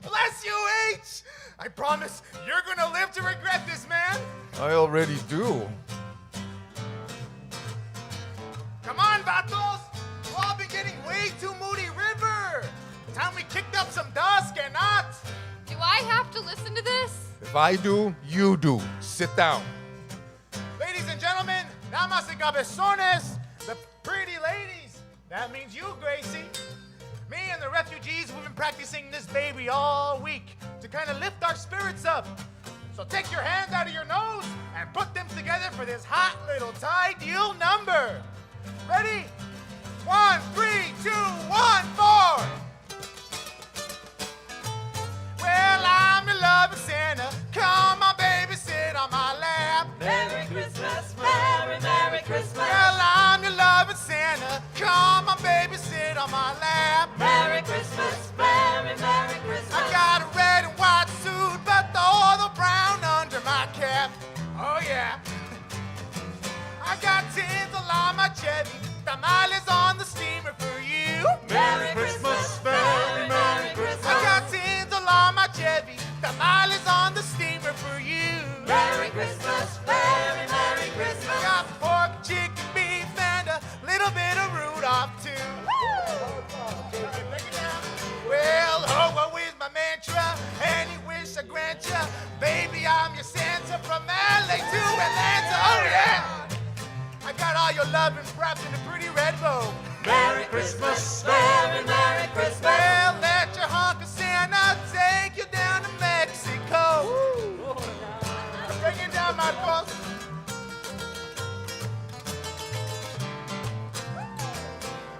K: Bless you, H! I promise you're gonna live to regret this, man.
F: I already do.
K: Come on, vatos! We've all been getting way too moody river. Time we kicked up some dust, and not.
I: Do I have to listen to this?
F: If I do, you do. Sit down.
K: Ladies and gentlemen, damas y cabezones, the pretty ladies. That means you, Gracie. Me and the refugees we've been practicing this baby all week to kind of lift our spirits up. So take your hands out of your nose and put them together for this hot little tie deal number. Ready? 1, 3, 2, 1, 4. Well, I'm your loving Santa. Come on, baby, sit on my lap.
G: Merry Christmas, Merry, Merry Christmas.
K: Well, I'm your loving Santa. Come on, baby, sit on my lap.
G: Merry Christmas, Merry, Merry Christmas.
K: I got a red and white suit, but all the brown under my cap. Oh, yeah. I got tinsel on my Chevy, tamales on the steamer for you.
G: Merry Christmas, Merry, Merry Christmas.
K: I got tinsel on my Chevy, tamales on the steamer for you.
G: Merry Christmas, Merry, Merry Christmas.
K: I got pork, chicken, beef, and a little bit of Rudolph too. Well, ho is my mantra, any wish I grant ya. Baby, I'm your Santa from LA to Atlanta. Oh yeah. I got all your loving wrapped in a pretty red bow.
G: Merry Christmas, Merry, Merry Christmas.
K: Well, let your hunk of Santa take you down to Mexico. Bringing down my boss.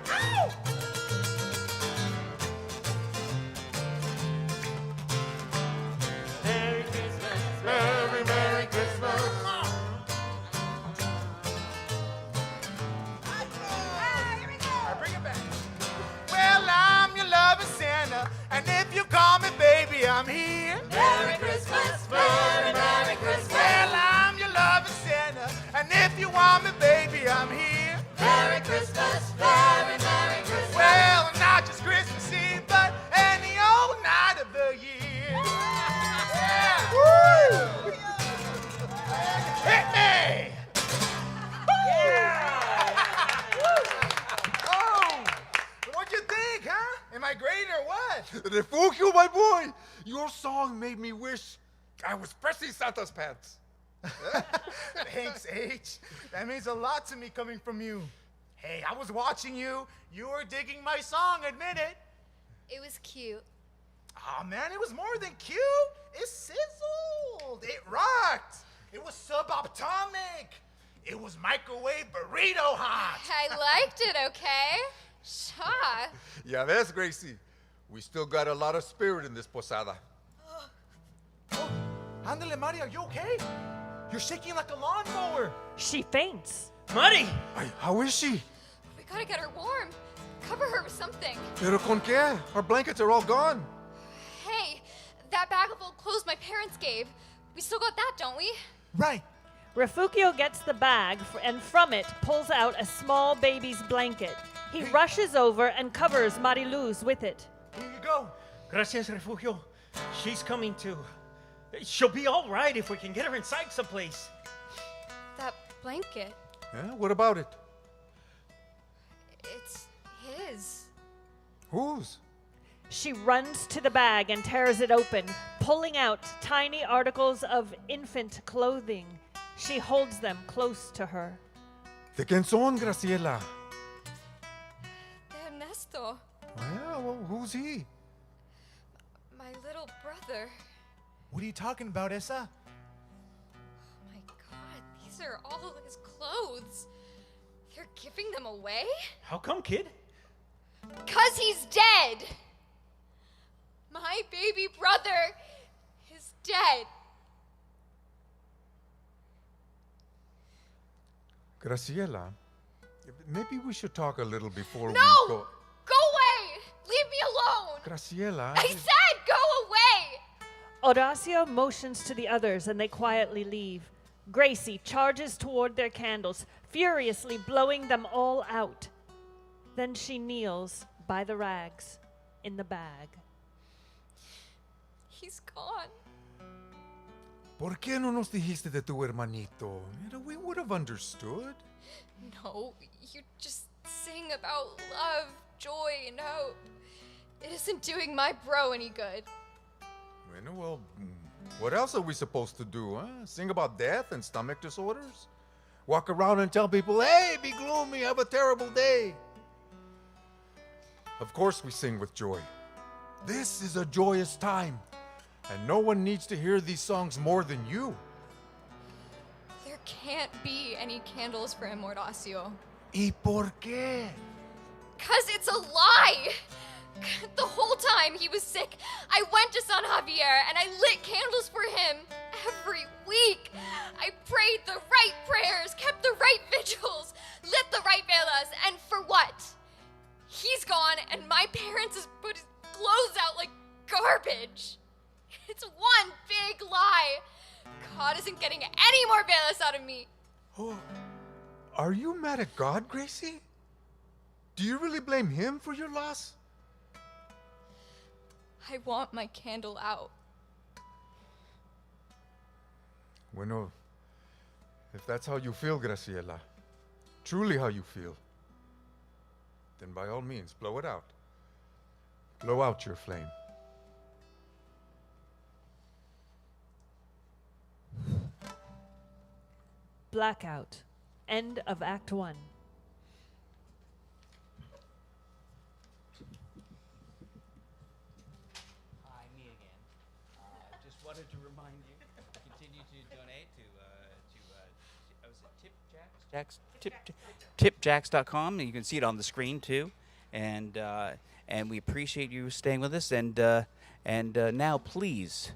K: Ow!
G: Merry Christmas, Merry, Merry Christmas.
K: Bring it back. Well, I'm your loving Santa, and if you call me baby, I'm here.
G: Merry Christmas, Merry, Merry Christmas.
K: Well, I'm your loving Santa, and if you want me baby, I'm here.
G: Merry Christmas, Merry, Merry Christmas.
K: Well, not just Christmas Eve, but any old night of the year. Yeah. Woo! Hit me! Oh, what'd you think, huh? Am I great or what?
F: Refugio, my boy. Your song made me wish I was pressing Santa's pants.
K: Thanks, H. That means a lot to me coming from you. Hey, I was watching you. You were digging my song, admit it.
I: It was cute.
K: Oh man, it was more than cute. It sizzled. It rocked. It was subatomic. It was microwave burrito hot.
I: I liked it, okay? Shaw.
F: Ya ves, Gracie. We still got a lot of spirit in this posada.
K: Oh, Ándale, Mari, are you okay? You're shaking like a lawnmower.
E: She faints.
J: Marty!
F: Ay, how is she?
I: We gotta get her warm. Cover her with something.
F: Pero con qué? Our blankets are all gone.
I: Hey, that bag of old clothes my parents gave. We still got that, don't we?
K: Right.
E: Refugio gets the bag and from it pulls out a small baby's blanket. He rushes over and covers Mariluz with it.
K: Here you go.
J: Gracias, Refugio. She's coming too. She'll be all right if we can get her inside someplace.
I: That blanket.
F: Yeah, what about it?
I: It's his.
F: Whose?
E: She runs to the bag and tears it open, pulling out tiny articles of infant clothing. She holds them close to her.
F: ¿De quién son, Graciela?
I: De Ernesto,
F: Yeah, well, who's he?
I: my little brother.
K: What are you talking about, Essa?
I: Oh my god, these are all his clothes. They're giving them away?
J: How come, kid?
I: 'Cause he's dead. My baby brother is dead.
F: Graciela, maybe we should talk a little before we
I: No!
F: go.
I: Go away! Leave me alone!
F: Graciela.
I: I said go away!
E: Horacio motions to the others and they quietly leave. Gracie charges toward their candles, furiously blowing them all out. Then she kneels by the rags in the bag.
I: He's gone.
F: ¿Por qué no nos dijiste de tu hermanito? We would have understood.
I: No, you just sing about love, joy, and hope. It isn't doing my bro any good.
F: Well, what else are we supposed to do, huh? Sing about death and stomach disorders? Walk around and tell people, hey, be gloomy, have a terrible day. Of course we sing with joy. This is a joyous time, and no one needs to hear these songs more than you.
I: There can't be any candles for him, Horacio.
F: ¿Y por qué?
I: 'Cause it's a lie! The whole time he was sick, I went to San Javier and I lit candles for him every week. I prayed the right prayers, kept the right vigils, lit the right velas, and for what? He's gone and my parents has put his clothes out like garbage. It's one big lie. God isn't getting any more velas out of me.
F: Oh, are you mad at God, Gracie? Do you really blame him for your loss?
I: I want my candle out.
F: Bueno, if that's how you feel, Graciela, truly how you feel, then by all means, blow it out. Blow out your flame.
E: Blackout. End of Act 1.
C: Hi, me again. Just wanted to remind you to continue to donate to tipjacks.com. You can see it on the screen too, and we appreciate you staying with us. And now please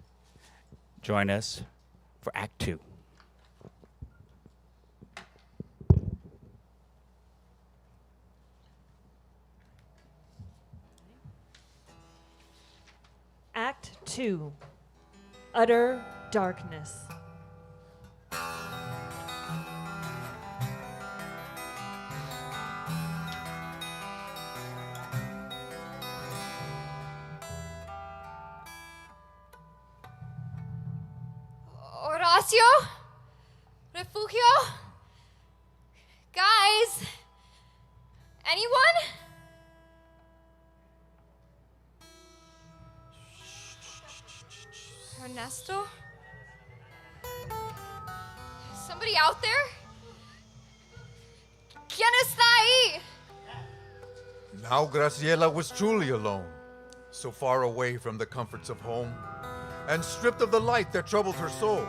C: join us for Act 2.
E: Act 2. Utter darkness.
I: Horacio? Refugio? Guys? Anyone? Ernesto? Somebody out there? ¿Quién está ahí?
F: Now Graciela was truly alone, so far away from the comforts of home, and stripped of the light that troubled her soul.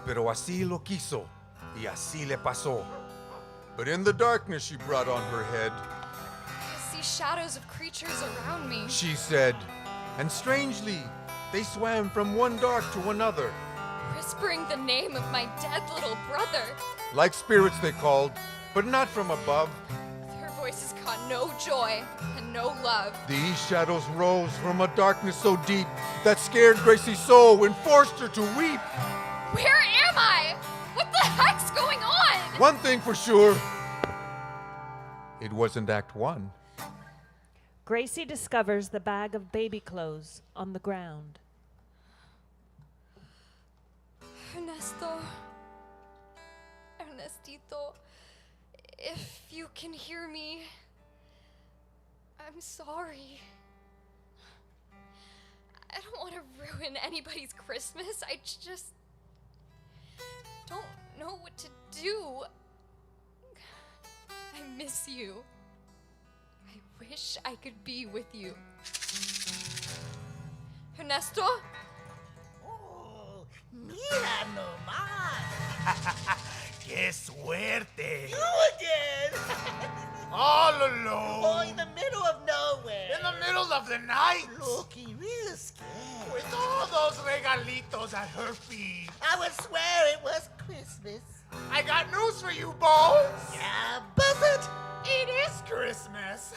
F: Pero así lo quiso, y así le pasó. But in the darkness she brought on her head,
I: I see shadows of creatures around me.
F: she said, and strangely, they swam from one dark to another.
I: Whispering the name of my dead little brother.
F: Like spirits they called, but not from above.
I: Their voices caught no joy and no love.
F: These shadows rose from a darkness so deep that scared Gracie's soul and forced her to weep.
I: Where am I? What the heck's going on?
F: One thing for sure, it wasn't Act 1.
E: Gracie discovers the bag of baby clothes on the ground.
I: Ernesto. Ernestito. If you can hear me, I'm sorry. I don't want to ruin anybody's Christmas. I just don't know what to do. I miss you. I wish I could be with you. Ernesto?
M: Oh, mira nomás. ¡Qué suerte! You again!
K: All alone.
M: Oh, in the middle of nowhere.
K: In the middle of the night.
M: Looking real scared.
K: With all those regalitos at her feet.
M: I would swear it was Christmas.
K: I got news for you, Bones.
M: Yeah, buzz it.
K: It is Christmas.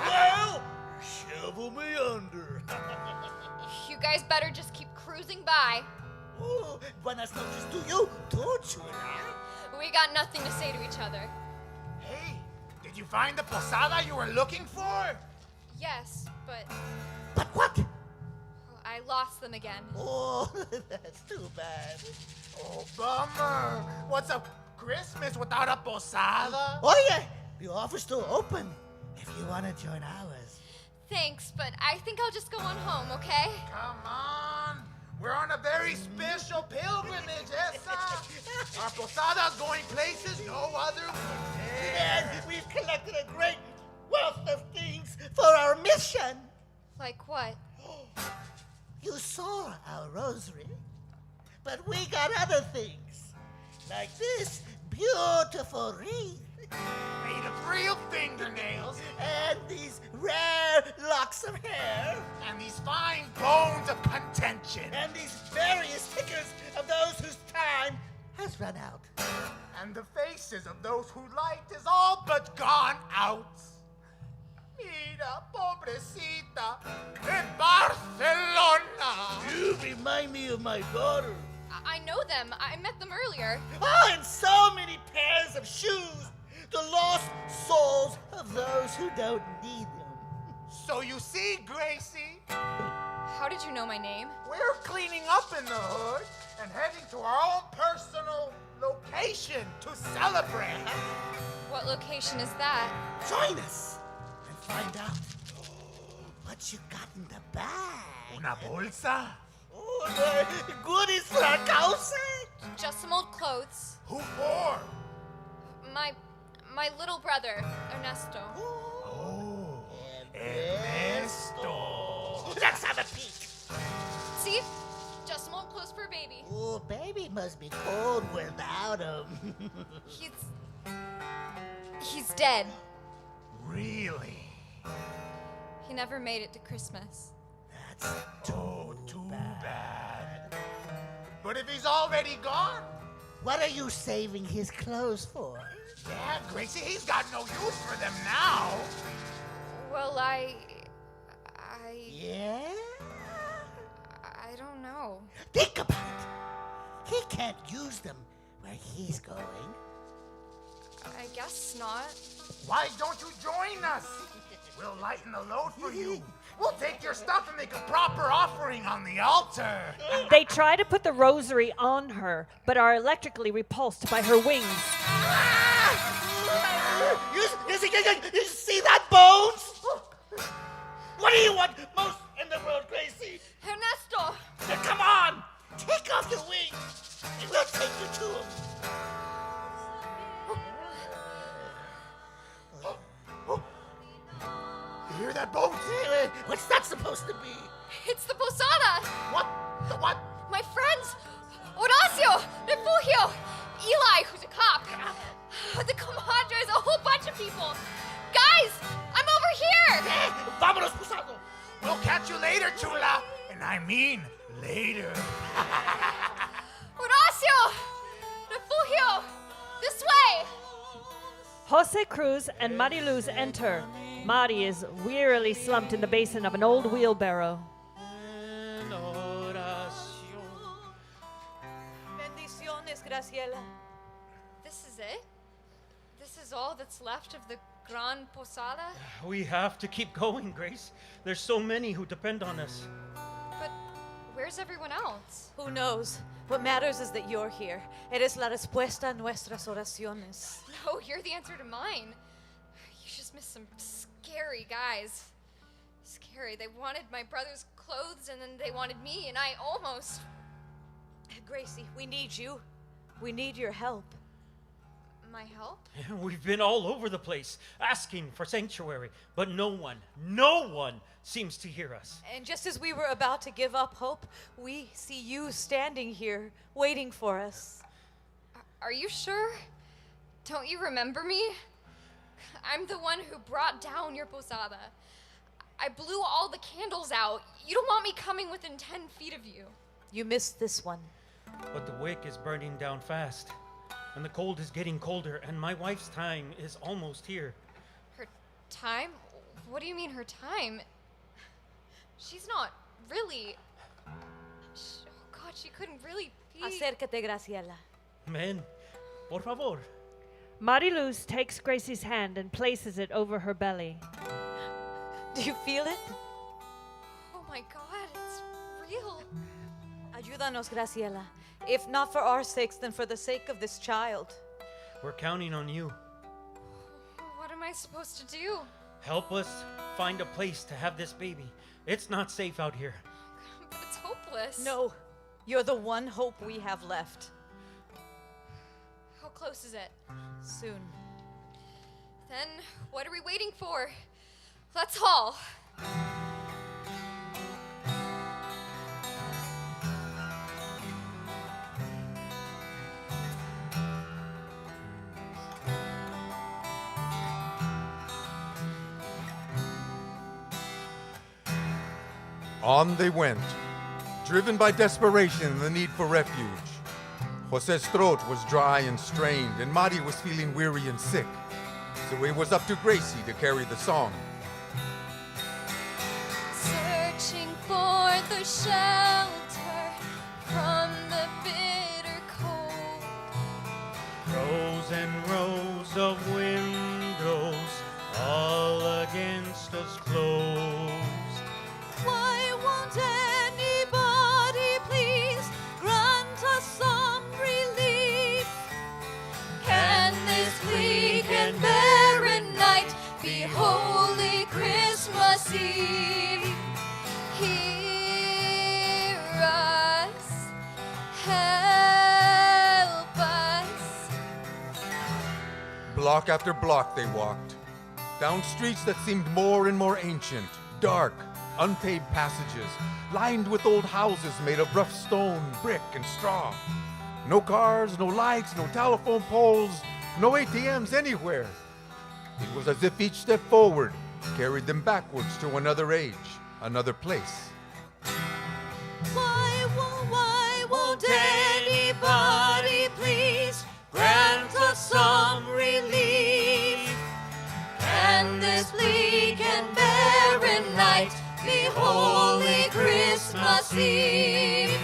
M: Well, shovel me under.
I: You guys better just keep cruising by.
M: Oh, buenas noches to you, don't you?
I: We got nothing to say to each other.
K: Hey, did you find the posada you were looking for?
I: Yes, but
M: But what?
I: I lost them again.
M: Oh, that's too bad.
K: Oh, bummer. What's a Christmas without a posada?
M: Oh, yeah, the offer's still open if you want to join ours.
I: Thanks, but I think I'll just go on home, okay?
K: Come on. We're on a very special pilgrimage, Essa. Our posada's going places no other would
M: And
K: dare.
M: we've collected a great wealth of things for our mission.
I: Like what?
M: You saw our rosary, but we got other things, like this beautiful wreath.
K: Made of real fingernails.
M: And these rare locks of hair.
K: And these fine bones of contention.
M: And these various stickers of those whose time has run out.
K: And the faces of those whose light is all but gone out. Mira, pobrecita, in Barcelona.
M: You remind me of my daughter.
I: I know them. I met them earlier.
M: Oh, and so many pairs of shoes. The lost souls of those who don't need them.
K: So you see, Gracie,
I: How did you know my name?
K: we're cleaning up in the hood and heading to our own personal location to celebrate.
I: What location is that?
M: Join us and find out what you got in the bag.
K: Una bolsa?
M: Oh, the goodies for our causa.
I: Just some old clothes.
K: Who for?
I: My little brother, Ernesto.
K: Oh, Ernesto.
M: Let's have a peek.
I: See? Just some old clothes for a baby.
M: Oh, baby must be cold without him.
I: He's dead.
K: Really?
I: He never made it to Christmas.
M: That's
K: too bad. But if he's already gone?
M: What are you saving his clothes for?
K: Yeah, Gracie, he's got no use for them now.
I: Well,
M: Yeah?
I: I don't know.
M: Think about it. He can't use them where he's going.
I: I guess not.
K: Why don't you join us? We'll lighten the load for you. We'll take your stuff and make a proper offering on the altar.
E: They try to put the rosary on her, but are electrically repulsed by her wings.
M: You see that, Bones? What do you want most in the world, Gracie?
I: Ernesto!
M: Now, come on! Take off your wings, and we'll take you to him.
K: You hear that, Bones?
M: What's that supposed to be?
I: It's the Posada!
K: What? The what?
I: My friends! Horacio! Refugio! Eli, who's a cop! The comadres, a whole bunch of people! Guys! I'm over here!
M: Vámonos, Posado!
K: We'll catch you later, Chula. And I mean later.
I: Horacio! Refugio! This way!
E: Jose Cruz and Mariluz enter. Mari is wearily slumped in the basin of an old wheelbarrow.
D: Bendiciones, Graciela.
I: This is it? This is all that's left of the Gran Posada?
J: We have to keep going, Grace. There's so many who depend on us.
I: But where's everyone else?
D: Who knows? What matters is that you're here. Eres la respuesta a nuestras oraciones.
I: No, you're the answer to mine. You just missed some scary guys. Scary. They wanted my brother's clothes and then they wanted me, and I almost...
D: Gracie, we need you. We need your help.
I: My help?
J: We've been all over the place, asking for sanctuary, but no one seems to hear us.
D: And just as we were about to give up hope, we see you standing here, waiting for us.
I: Are you sure? Don't you remember me? I'm the one who brought down your posada. I blew all the candles out. You don't want me coming within 10 feet of you.
D: You missed this one.
J: But the wick is burning down fast, and the cold is getting colder, and my wife's time is almost here.
I: Her time? What do you mean her time? She's not really... Oh God, she couldn't really be...
D: Acércate, Graciela.
J: Men, por favor.
E: Mariluz takes Gracie's hand and places it over her belly.
D: Do you feel it?
I: Oh my God, it's real.
D: Ayúdanos, Graciela. If not for our sakes, then for the sake of this child.
J: We're counting on you.
I: What am I supposed to do?
J: Help us find a place to have this baby. It's not safe out here.
I: But it's hopeless.
D: No, you're the one hope we have left.
I: How close is it?
D: Soon.
I: Then what are we waiting for? Let's haul.
F: On they went, driven by desperation and the need for refuge. Jose's throat was dry and strained, and Mari was feeling weary and sick. So it was up to Gracie to carry the song.
I: Searching for the shelter from the bitter cold.
J: Rows and rows of windows, all against us closed.
G: Why won't anybody please grant us some relief?
I: Can this bleak and barren night be holy Christmas Eve? Hear us, help us.
F: Block after block they walked, down streets that seemed more and more ancient, dark, unpaved passages, lined with old houses made of rough stone, brick, and straw. No cars, no lights, no telephone poles, no ATMs anywhere. It was as if each step forward carried them backwards to another age, another place.
G: Why won't anybody please grant us some relief?
I: Can this bleak and barren night be holy Christmas Eve?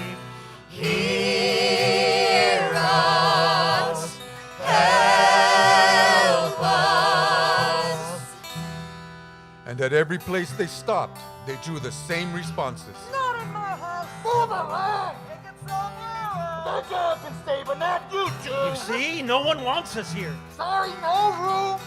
I: Hear us, help us.
F: And at every place they stopped, they drew the same responses.
M: Not in my house. Move away. The girl can stay, but not you two.
J: You see, no one wants us here.
M: Sorry, no room.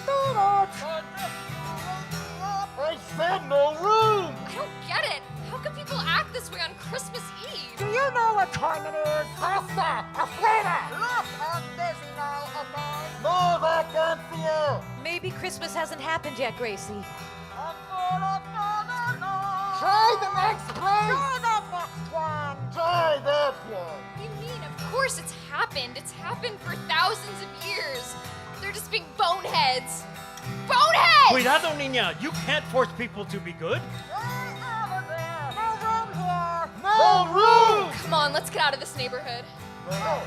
M: I said no room.
I: I don't get it. How can people act this way on Christmas Eve?
M: Do you know what time it is? Pasta, afuera. Look, I'm busy now, okay? No vacancia.
D: Maybe Christmas hasn't happened yet, Gracie.
M: Try the next place. Try the next one. Try that one.
I: You mean, of course it's happened. It's happened for thousands of years. They're just being boneheads. Boneheads!
J: Cuidado, niña. You can't force people to be good.
M: No room.
I: Come on, let's get out of this neighborhood.
M: No.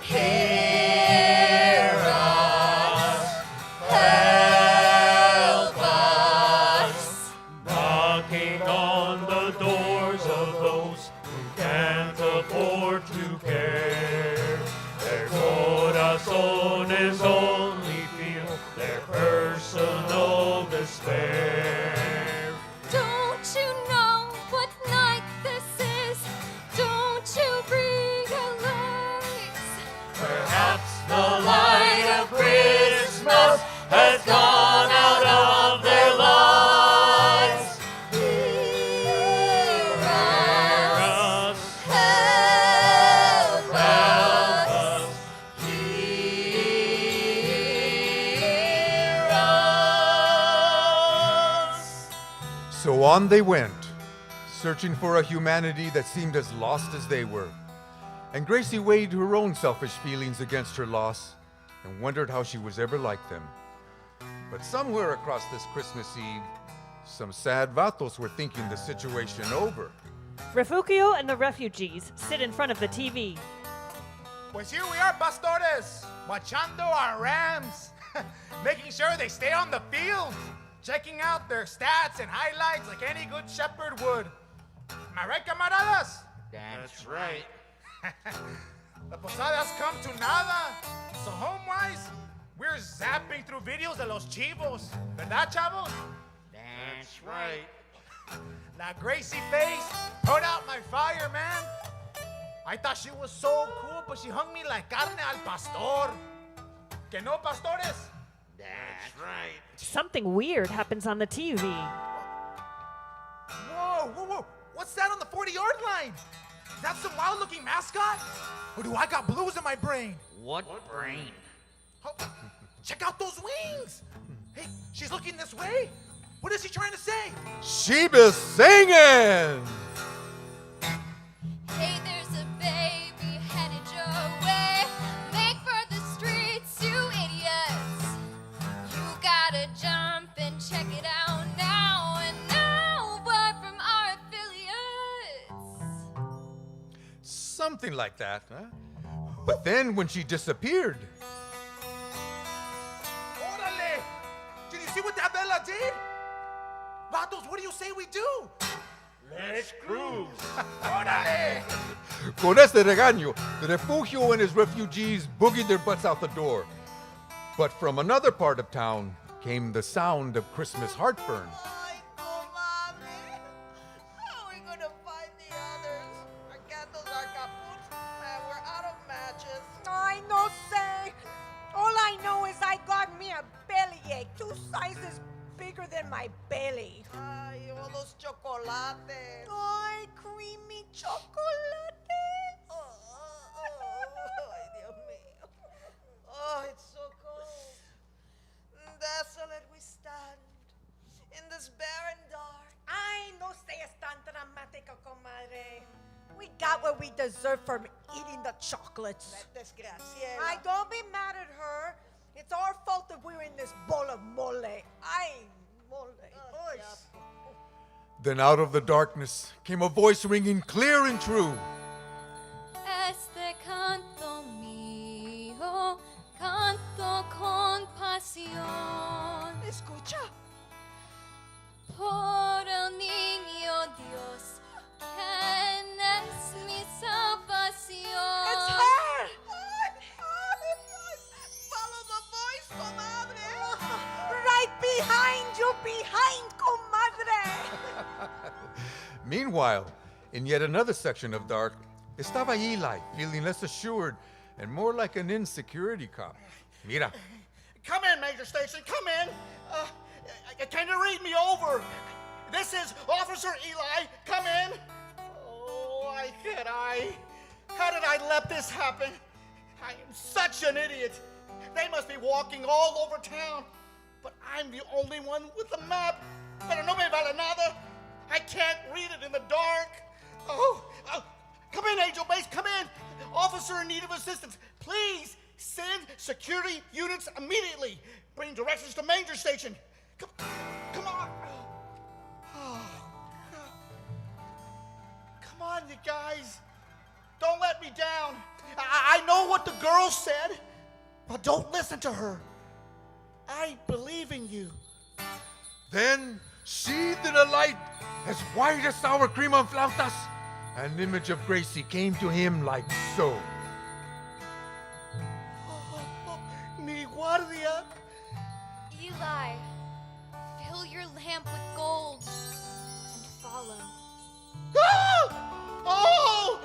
I: Hear us, help us.
J: Knocking on the doors of those who can't afford to care. Their corazones only feel their personal despair.
I: Don't you know what night this is? Don't you realize?
J: Perhaps
I: The light of Christmas has gone out of their lives. Hear us, help us. Hear us.
F: So on they went, searching for a humanity that seemed as lost as they were. And Gracie weighed her own selfish feelings against her loss and wondered how she was ever like them. But somewhere across this Christmas Eve, some sad vatos were thinking the situation over.
E: Refugio and the refugees sit in front of the TV.
K: Pues here we are, pastores, watchando our rams, making sure they stay on the field, checking out their stats and highlights like any good shepherd would. Am I right, camaradas?
J: That's right.
K: The Posada's come to nada. So home-wise, we're zapping through videos de los chivos. ¿Verdad, chavos?
J: That's right.
K: La Gracie face put out my fire, man. I thought she was so cool, but she hung me like carne al pastor. Que no, pastores?
J: That's right.
E: Something weird happens on the TV.
K: Whoa. What's that on the 40-yard line? Is that some wild-looking mascot? Or do I got blues in my brain?
J: What brain?
K: Oh, check out those wings. Hey, she's looking this way. What is she trying to say?
F: She be singing!
I: Hey, there's a baby headed your way. Make for the streets, you idiots. You gotta jump and check it out now and
F: something like that, huh? But then when she disappeared,
K: Orale! Did you see what that Bella did? Vatos, what do you say we do?
J: Let's cruise.
K: Orale!
F: con este regaño, the refugio and his refugees boogied their butts out the door. But from another part of town came the sound of Christmas heartburn.
L: Ay, comadre. How are we gonna find the others? Our candles are kaput. We're out of matches.
N: I no say. All I know is I got me a bellyache 2 sizes bigger than my belly.
L: Ay, all those chocolates.
N: Ay, creamy chocolate.
L: Ay, Dios mío. Oh, it's so cold. Desolate we stand in this barren dark.
N: Ay, no seas tan dramática, comadre. We got what we deserve from eating the chocolates.
L: That desgraciera.
N: I don't be mad at her. It's our fault that we're in this bowl of mole. Ay, mole. Oy.
F: Then out of the darkness came a voice ringing clear and true.
I: Este canto mío, canto con pasión.
N: Escucha.
I: Por el niño Dios, quien es mi salvación.
N: It's her!
L: Follow the voice, comadre.
N: Right behind you, behind, comadre.
F: Meanwhile, in yet another section of dark, estaba Eli, feeling less assured and more like an insecurity cop. Mira.
H: Come in, Major Station, come in. Can you read me over? This is Officer Eli, come in. Oh, how did I let this happen? I am such an idiot. They must be walking all over town, but I'm the only one with a map. Pero no me vale nada. I can't read it in the dark. Come in, Angel Base, come in. Officer in need of assistance. Please send security units immediately. Bring directions to Major Station. Come on. Come on, you guys. Don't let me down. I know what the girl said, but don't listen to her. I believe in you.
F: Then, sheathed in a light as white as sour cream on flautas, an image of Gracie came to him like so.
H: Mi guardia.
I: Eli, fill your lamp with gold and follow.
H: Oh!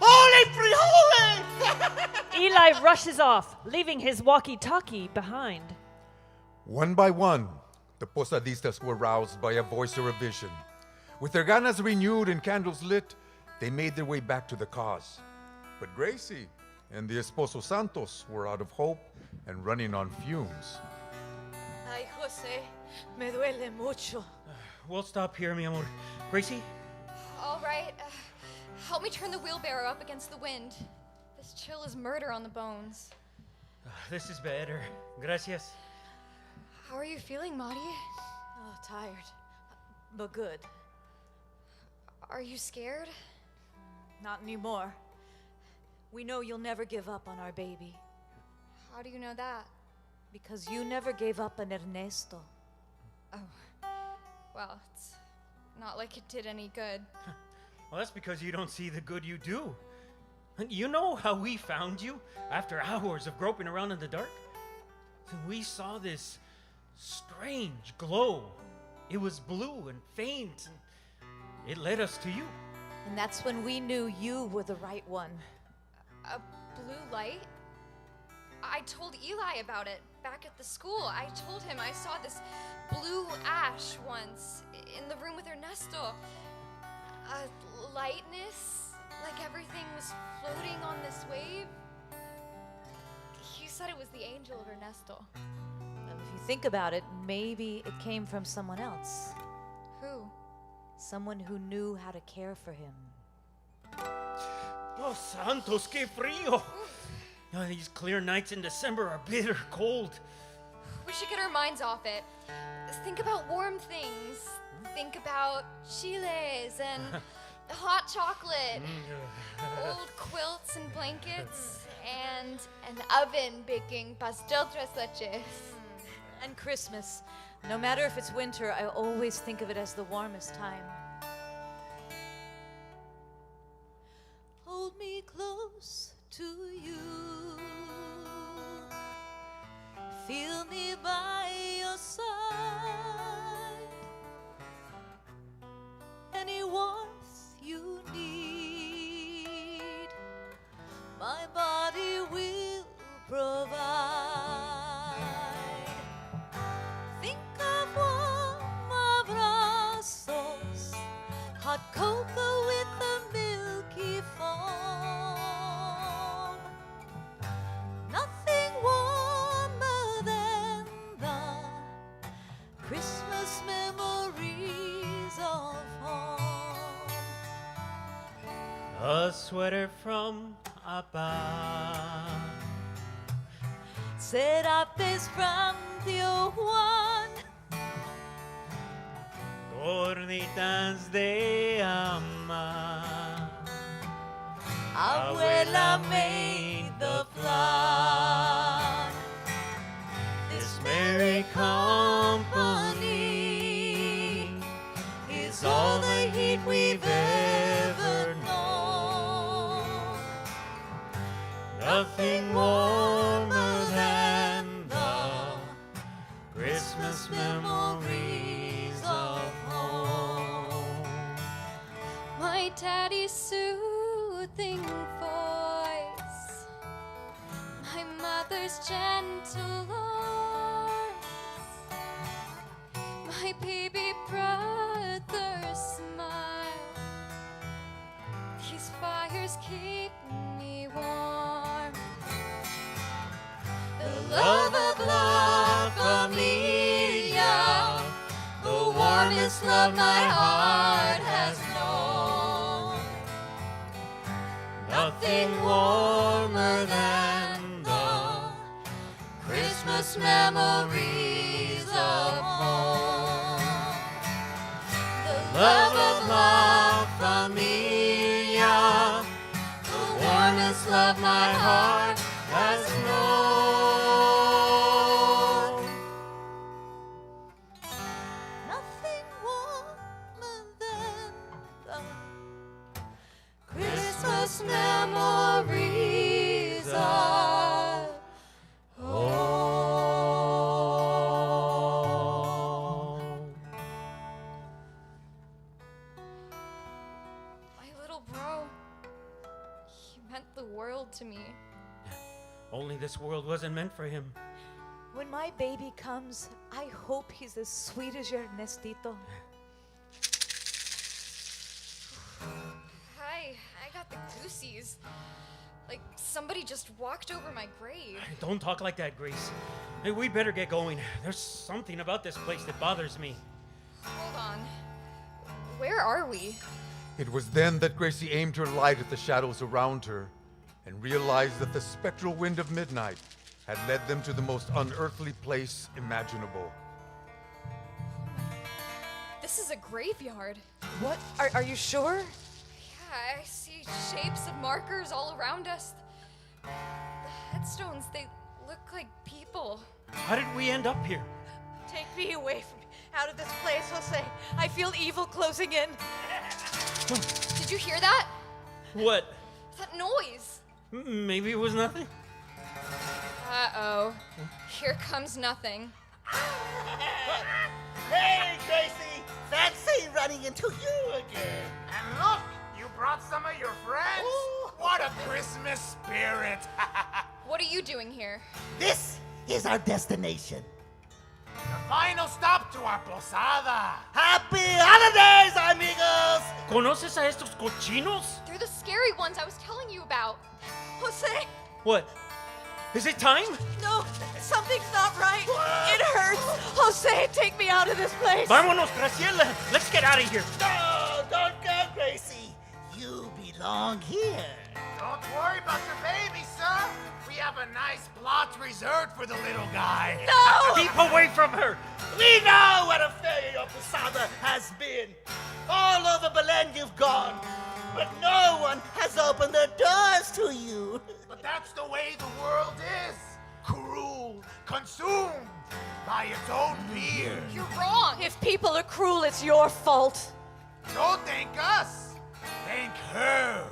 H: Holy free holy!
E: Eli rushes off, leaving his walkie-talkie behind.
F: One by one, the posadistas were roused by a voice or a vision. With their ganas renewed and candles lit, they made their way back to the cause. But Gracie and the Esposo Santos were out of hope and running on fumes.
D: Ay, Jose, me duele mucho.
J: We'll stop here, mi amor. Gracie?
I: All right, help me turn the wheelbarrow up against the wind. This chill is murder on the bones.
J: This is better. Gracias.
I: How are you feeling, Marty?
D: Oh, tired, but good.
I: Are you scared?
D: Not anymore. We know you'll never give up on our baby.
I: How do you know that?
D: Because you never gave up on Ernesto.
I: Oh, well, it's not like it did any good.
J: Well, that's because you don't see the good you do. You know how we found you after hours of groping around in the dark? We saw this strange glow. It was blue and faint, and it led us to you.
D: And that's when we knew you were the right one.
I: A blue light? I told Eli about it back at the school. I told him I saw this blue ash once in the room with Ernesto. A lightness, like everything was floating on this wave. He said it was the angel of Ernesto.
D: And if you think about it, maybe it came from someone else.
I: Who?
D: Someone who knew how to care for him.
J: Oh, Santos, que frío! These clear nights in December are bitter cold.
I: We should get our minds off it. Think about warm things. Think about chiles and hot chocolate, old quilts and blankets, and an oven baking pastel tres leches.
D: And Christmas. No matter if it's winter, I always think of it as the warmest time. Hold me close to you. Feel me by your side. Any warmth you need, my body will provide. Think of warm abrazos, hot cocoa with a milky foam. Nothing warmer than the Christmas memories of home.
J: A sweater from above.
D: Serapes from Tío Juan.
J: Gorditas de ama.
D: Abuela made the flan.
J: This merry company is all the heat we've ever known. Nothing warmer than the Christmas memories of home.
I: My daddy's soothing voice, my mother's gentle arms, my baby brother's smile. These fires keep me warm. The love of La Familia, the warmest love my heart has known.
J: Nothing warmer than the
I: Christmas memories of home. The
J: love of La Familia, the warmest love my heart has known.
D: Nothing warmer than the Christmas memories of
J: home.
I: My little bro, he meant the world to me.
J: Only this world wasn't meant for him.
D: When my baby comes, I hope he's as sweet as your Ernestito.
I: Hi, I got the goosies. Like somebody just walked over my grave.
J: Don't talk like that, Grace. Hey, we better get going. There's something about this place that bothers me.
I: Hold on. Where are we?
F: It was then that Gracie aimed her light at the shadows around her and realized that the spectral wind of midnight had led them to the most unearthly place imaginable.
I: This is a graveyard.
D: What? Are you sure?
I: Yeah, I see shapes of markers all around us. The headstones, they look like people.
J: How did we end up here?
D: Take me away from out of this place, Jose. I feel evil closing in.
I: Did you hear that?
J: What?
I: That noise.
J: Maybe it was nothing.
I: Uh-oh. Here comes nothing.
M: Hey, Gracie! Fancy running into you again.
K: And look, you brought some of your friends?
M: Ooh.
K: What a Christmas spirit!
I: What are you doing here?
M: This is our destination.
K: The final stop to our posada.
M: Happy holidays, amigos!
J: ¿Conoces a estos cochinos?
I: They're the scary ones I was telling you about.
D: Jose!
J: What? Is it time?
D: No, something's not right. It hurts. Jose, take me out of this place.
J: Vámonos, Graciela. Let's get out of here.
M: No, don't go, Gracie. You belong here.
K: Don't worry about your baby, sir. We have a nice plot reserved for the little guy.
D: No!
J: Keep away from her.
M: We know what a failure your posada has been. All over Belen you've gone. but no one has opened their doors to you.
K: But that's the way the world is. Cruel, consumed by its own fear.
D: You're wrong. If people are cruel, it's your fault.
K: Don't thank us. Thank her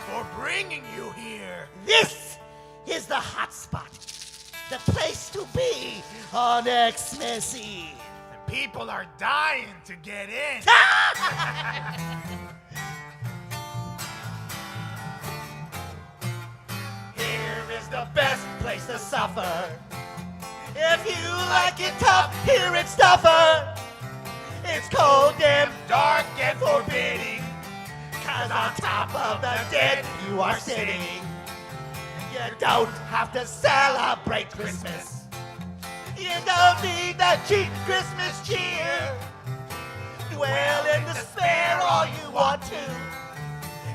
K: for bringing you here.
M: This is the hot spot, the place to be on Xmas Eve.
K: And people are dying to get in.
M: Here is the best place to suffer. If you like it tough, here it's tougher. It's cold and dark and forbidding. 'Cause on top of the dead you are sitting. You don't have to celebrate Christmas. You don't need that cheap Christmas cheer. Dwell in despair all you want to.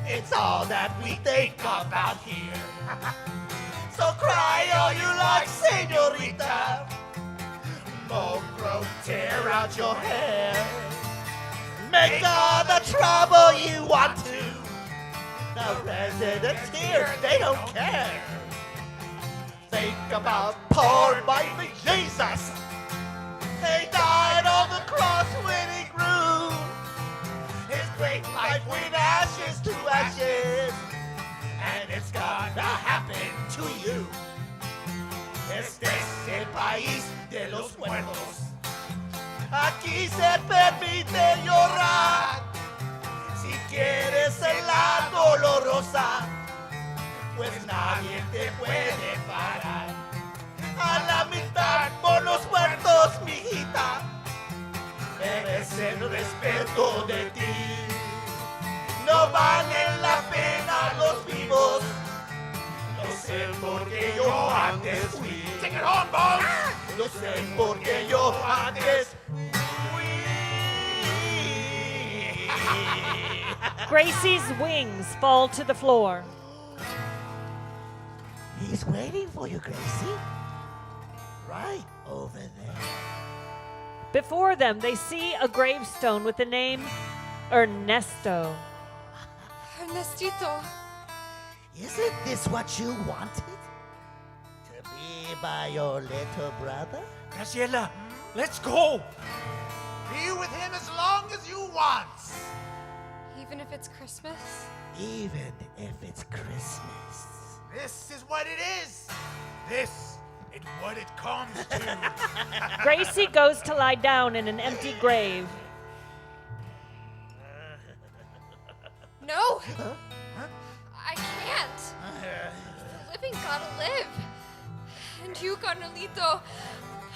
M: It's all that we think about here. So cry all you like, señorita. Mongrel, tear out your hair. Make all the trouble you want to. The residents here, they don't care. Think about poor mighty Jesus. He died on the cross when he grew. His great life went ashes to ashes. And it's gonna happen to you. Este es el país de los muertos. Aquí se permite llorar. Si quieres helada dolorosa, pues nadie te puede parar. A la mitad por los muertos, mijita, debes el respeto de ti. No valen la pena los vivos. Lo sé porque yo antes fui.
K: Take it home, boys.
M: Lo sé porque yo antes
E: Gracie's wings fall to the floor.
M: He's waiting for you, Gracie. Right over there.
E: Before them, they see a gravestone with the name Ernesto.
I: Ernestito.
M: Isn't this what you wanted? To be by your little brother?
J: Graciela, let's go.
K: Be with him as long as you want.
I: Even if it's Christmas?
M: Even if it's Christmas.
K: This is what it is. This is what it comes to.
E: Gracie goes to lie down in an empty grave.
I: No. I can't. The living gotta live. And you, Carnelito,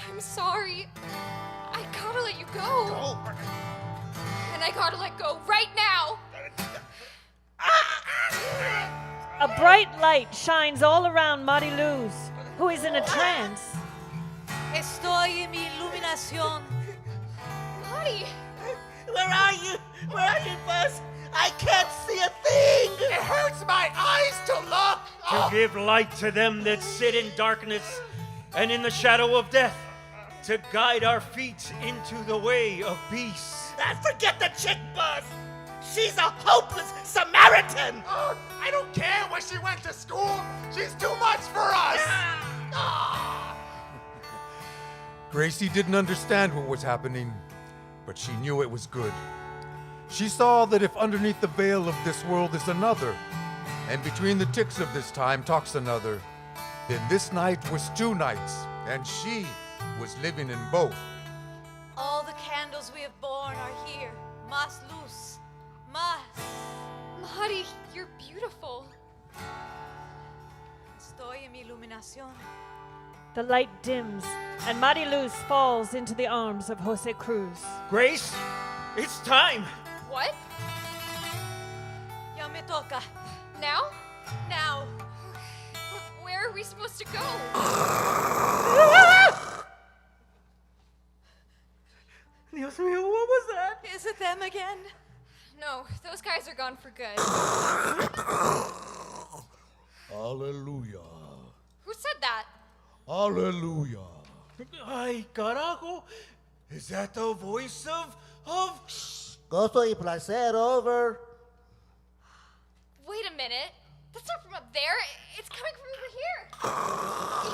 I: I'm sorry. I gotta let you go. And I gotta let go right now.
E: A bright light shines all around Mariluz, who is in a trance.
D: Estoy en mi iluminación.
I: Marty!
M: Where are you? Where are you, Buzz? I can't see a thing.
K: It hurts my eyes to look.
J: To give light to them that sit in darkness and in the shadow of death, to guide our feet into the way of peace.
M: Forget the chick, Buzz. She's a hopeless Samaritan.
K: Oh, I don't care where she went to school. She's too much for us.
F: Gracie didn't understand what was happening, but she knew it was good. She saw that if underneath the veil of this world is another, and between the ticks of this time talks another, then this night was two nights, and she was living in both.
D: All the candles we have borne are here. Más luz. Más.
I: Marty, you're beautiful.
D: Estoy en mi iluminación.
E: The light dims, and Mariluz falls into the arms of Jose Cruz.
J: Grace, it's time.
I: What?
D: Ya me toca.
I: Now?
D: Now.
I: Where are we supposed to go?
J: Dios mío, what was that?
D: Is it them again?
I: No, those guys are gone for good.
M: Hallelujah.
I: Who said that?
M: Hallelujah.
J: Ay, carajo. Is that the voice of...
M: Gozo y placer, over.
I: Wait a minute. That's not from up there. It's coming from over here.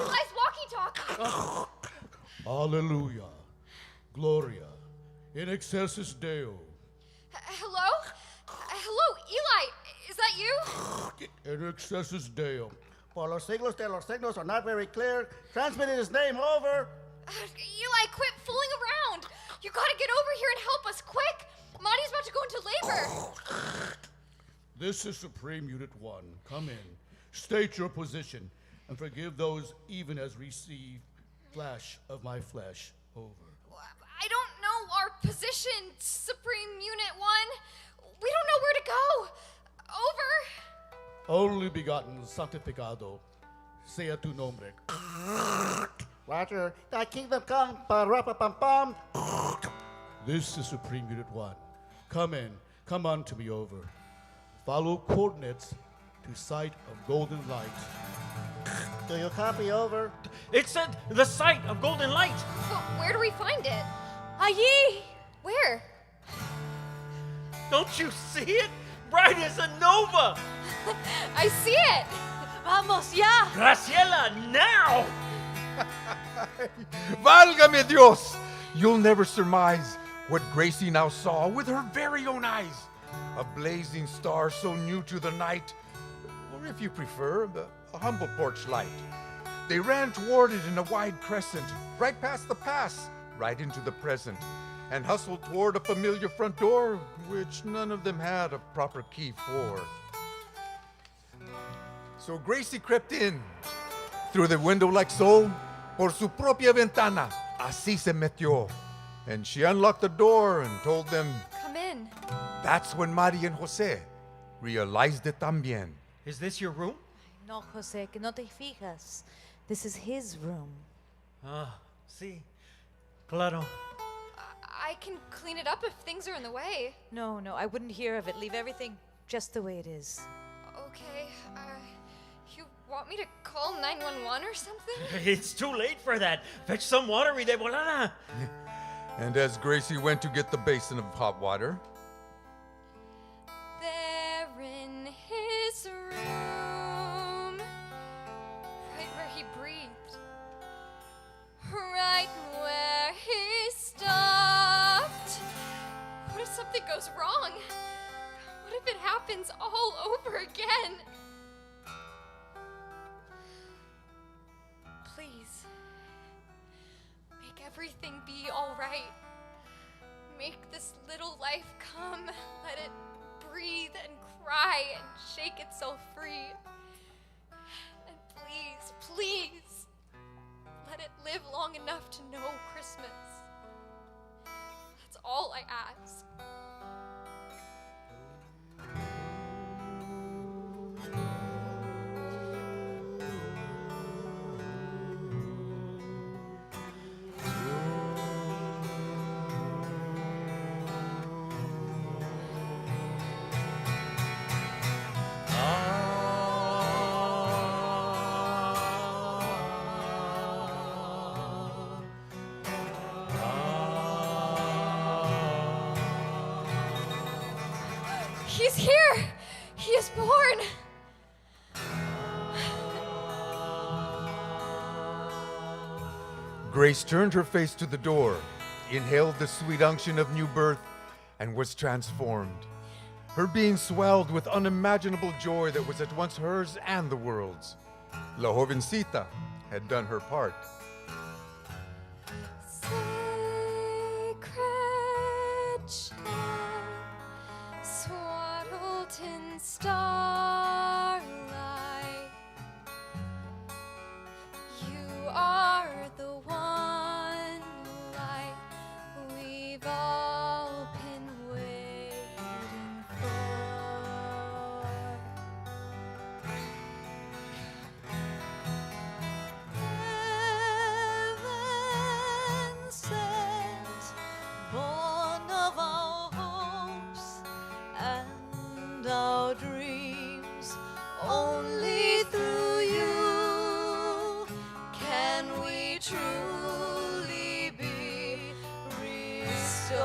I: Eli's walkie-talkie.
M: Alleluia. Gloria. In excelsis Deo.
I: Hello? Hello, Eli. Is that you?
M: In excelsis Deo.
H: Por los siglos de los signos are not very clear. Transmitting his name over.
I: Eli, quit fooling around. You gotta get over here and help us, quick. Monty's about to go into labor.
M: This is Supreme Unit 1. Come in. State your position and forgive those even as receive flesh of my flesh. Over.
I: I don't know our position, Supreme Unit 1. We don't know where to go. Over.
M: Only begotten sanctificado, sea tu nombre.
H: Roger. Thy kingdom come. Pa-ra-pa-pam-pam.
M: This is Supreme Unit 1. Come in. Come unto me over. Follow coordinates to site of golden light.
H: Do you copy over?
J: It said the site of golden light.
I: But where do we find it?
E: Allí.
I: Where?
J: Don't you see it? Bright as a nova.
I: I see it.
E: Vamos ya.
J: Graciela, now.
F: Válgame Dios! You'll never surmise what Gracie now saw with her very own eyes. A blazing star so new to the night, or if you prefer, a humble porch light. They ran toward it in a wide crescent, right past the pass, right into the present, and hustled toward a familiar front door, which none of them had a proper key for. So Gracie crept in, through the window like so, por su propia ventana, así se metió. And she unlocked the door and told them,
I: Come in.
F: that's when Mari and Jose realized it también.
J: Is this your room?
D: No, Jose, que no te fijas. This is his room.
J: Ah, sí. Claro.
I: I can clean it up if things are in the way.
D: No, I wouldn't hear of it. Leave everything just the way it is.
I: Okay, you want me to call 911 or something?
J: It's too late for that. Fetch some water y de volada.
F: And as Gracie went to get the basin of hot water,
I: There in his room, right where he breathed, right where he stopped. What if something goes wrong? What if it happens all over again? Please, make everything be all right. Make this little life come. Let it breathe and cry and shake itself free. And please, please, let it live long enough to know Christmas. That's all I ask. He's here! He is born!
F: Grace turned her face to the door, inhaled the sweet unction of new birth, and was transformed. Her being swelled with unimaginable joy that was at once hers and the world's. La Jovencita had done her part.
I: Sacred child, swaddled in starlight, you are the one light we've all been waiting for. Heaven sent, born of our hopes and our dreams. Only through you can we truly be restored.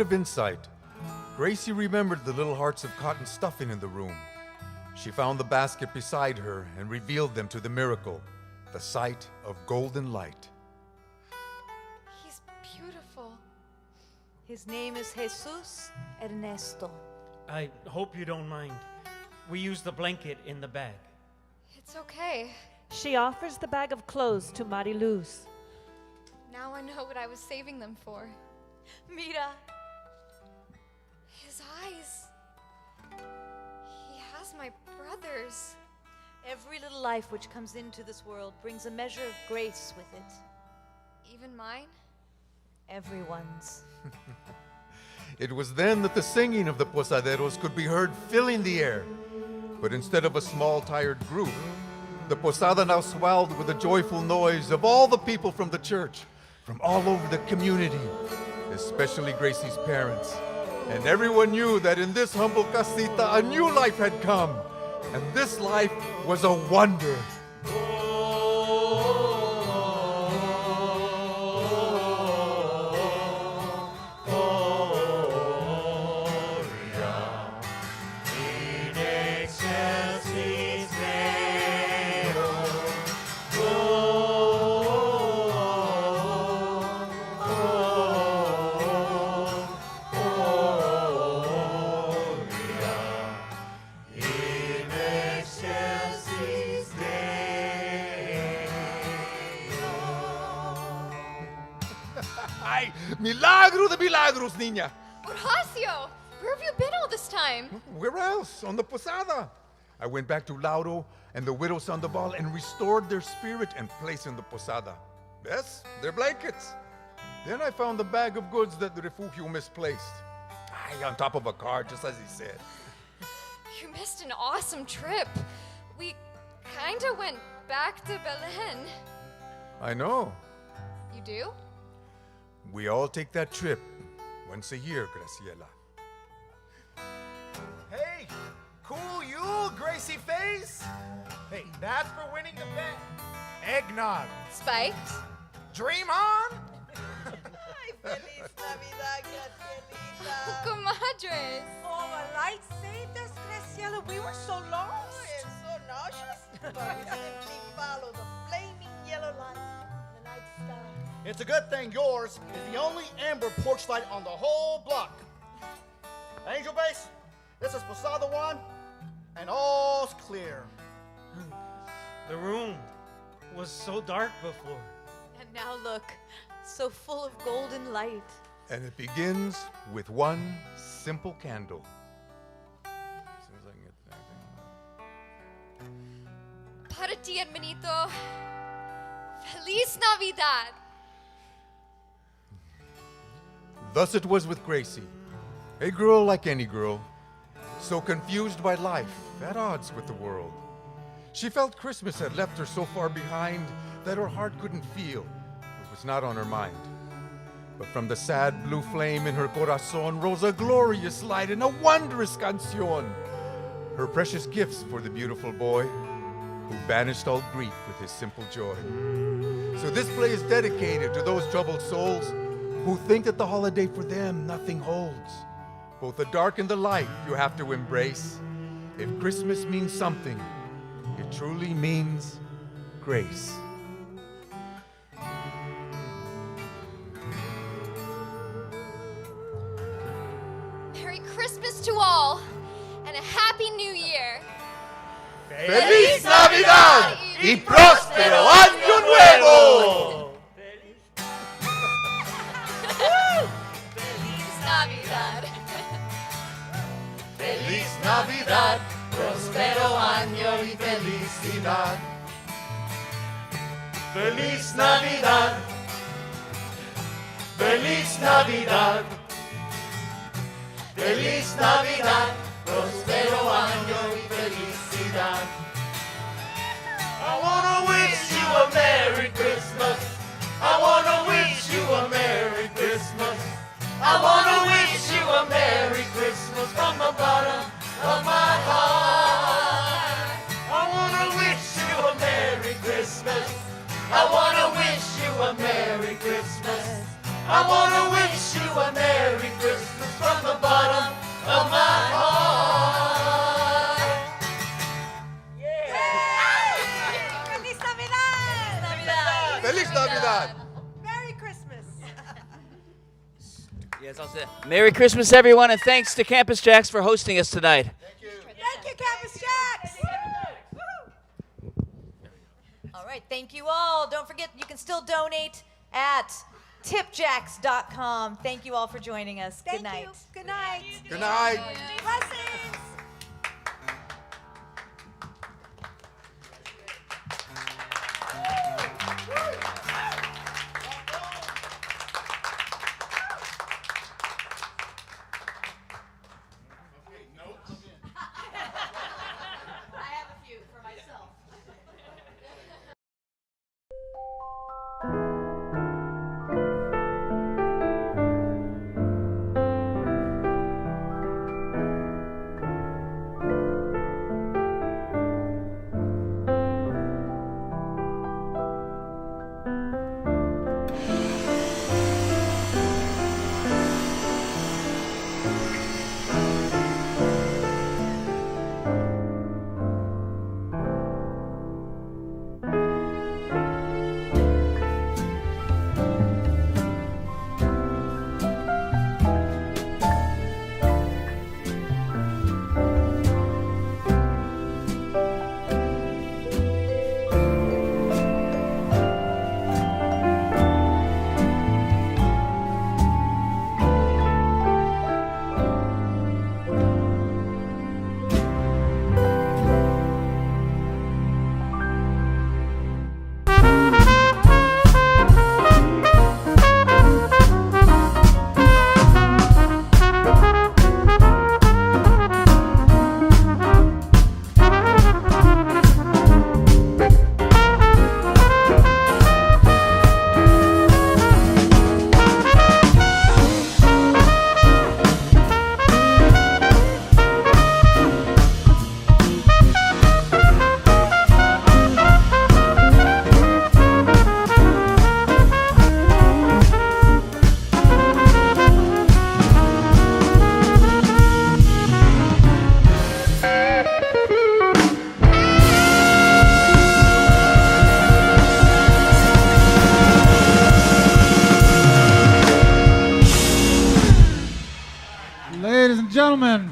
F: of insight. Gracie remembered the little hearts of cotton stuffing in the room. She found the basket beside her and revealed them to the miracle, the sight of golden light.
I: He's beautiful.
D: His name is Jesus Ernesto.
J: I hope you don't mind. We use the blanket in the bag.
I: It's okay.
E: She offers the bag of clothes to Mariluz.
I: Now I know what I was saving them for.
D: Mira.
I: His eyes. He has my brother's.
D: Every little life which comes into this world brings a measure of grace with it.
I: Even mine?
D: Everyone's.
F: It was then that the singing of the posaderos could be heard filling the air. But instead of a small, tired group, the posada now swelled with the joyful noise of all the people from the church, from all over the community, especially Gracie's parents. And everyone knew that in this humble casita a new life had come, and this life was a wonder. ¡Ay! ¡Milagro de milagros, niña!
I: Horacio! Where have you been all this time?
F: Where else? On the posada. I went back to Lauro and the widow Sandoval and restored their spirit and place in the posada. Yes, their blankets. Then I found the bag of goods that the refugio misplaced. Ay, on top of a car, just as he said.
I: You missed an awesome trip. We kinda went back to Belen.
F: I know.
I: You do?
F: We all take that trip once a year, Graciela.
K: Hey, cool you, Gracie face. Hey, that's for winning the bet. Eggnog.
I: Spiked?
K: Dream on.
L: Ay, feliz Navidad, Gracielita.
I: Comadres.
L: Oh, the lights saved us, Graciela. We were so lost. And so nauseous. But we simply followed the flaming yellow light in the night sky.
H: It's a good thing yours is the only amber porch light on the whole block. Angel Base, this is Posada 1, and all's clear.
J: The room was so dark before.
D: And now look, so full of golden light.
F: And it begins with one simple candle. As soon as I can get that thing.
I: Para ti, hermanito. Feliz Navidad.
F: Thus it was with Gracie, a girl like any girl, so confused by life, at odds with the world. She felt Christmas had left her so far behind that her heart couldn't feel. It was not on her mind. But from the sad blue flame in her corazón rose a glorious light and a wondrous canción. Her precious gifts for the beautiful boy who banished all grief with his simple joy. So this play is dedicated to those troubled souls who think that the holiday for them nothing holds. Both the dark and the light you have to embrace. If Christmas means something, it truly means grace.
I: Merry Christmas to all, and a Happy New Year.
F: ¡Feliz Navidad y próspero Año Nuevo!
I: Feliz Navidad.
G: Feliz Navidad, próspero año y felicidad. Feliz Navidad, feliz Navidad, feliz Navidad, próspero año y felicidad. I wanna wish you a Merry Christmas. I wanna wish you a Merry Christmas. I wanna wish you a Merry Christmas from the bottom of my heart. I wanna wish you a Merry Christmas. I wanna wish you a Merry Christmas. I wanna wish you a Merry Christmas.
C: Merry Christmas, everyone, and thanks to Campus Jacks for hosting us tonight.
L: Thank you, Campus Jacks.
D: All right, thank you all. Don't forget, you can still donate at tipjacks.com. Thank you all for joining us. Good night.
L: Good night.
F: Good night.
L: Blessings.
D: I have a few for myself.
B: Ladies and gentlemen.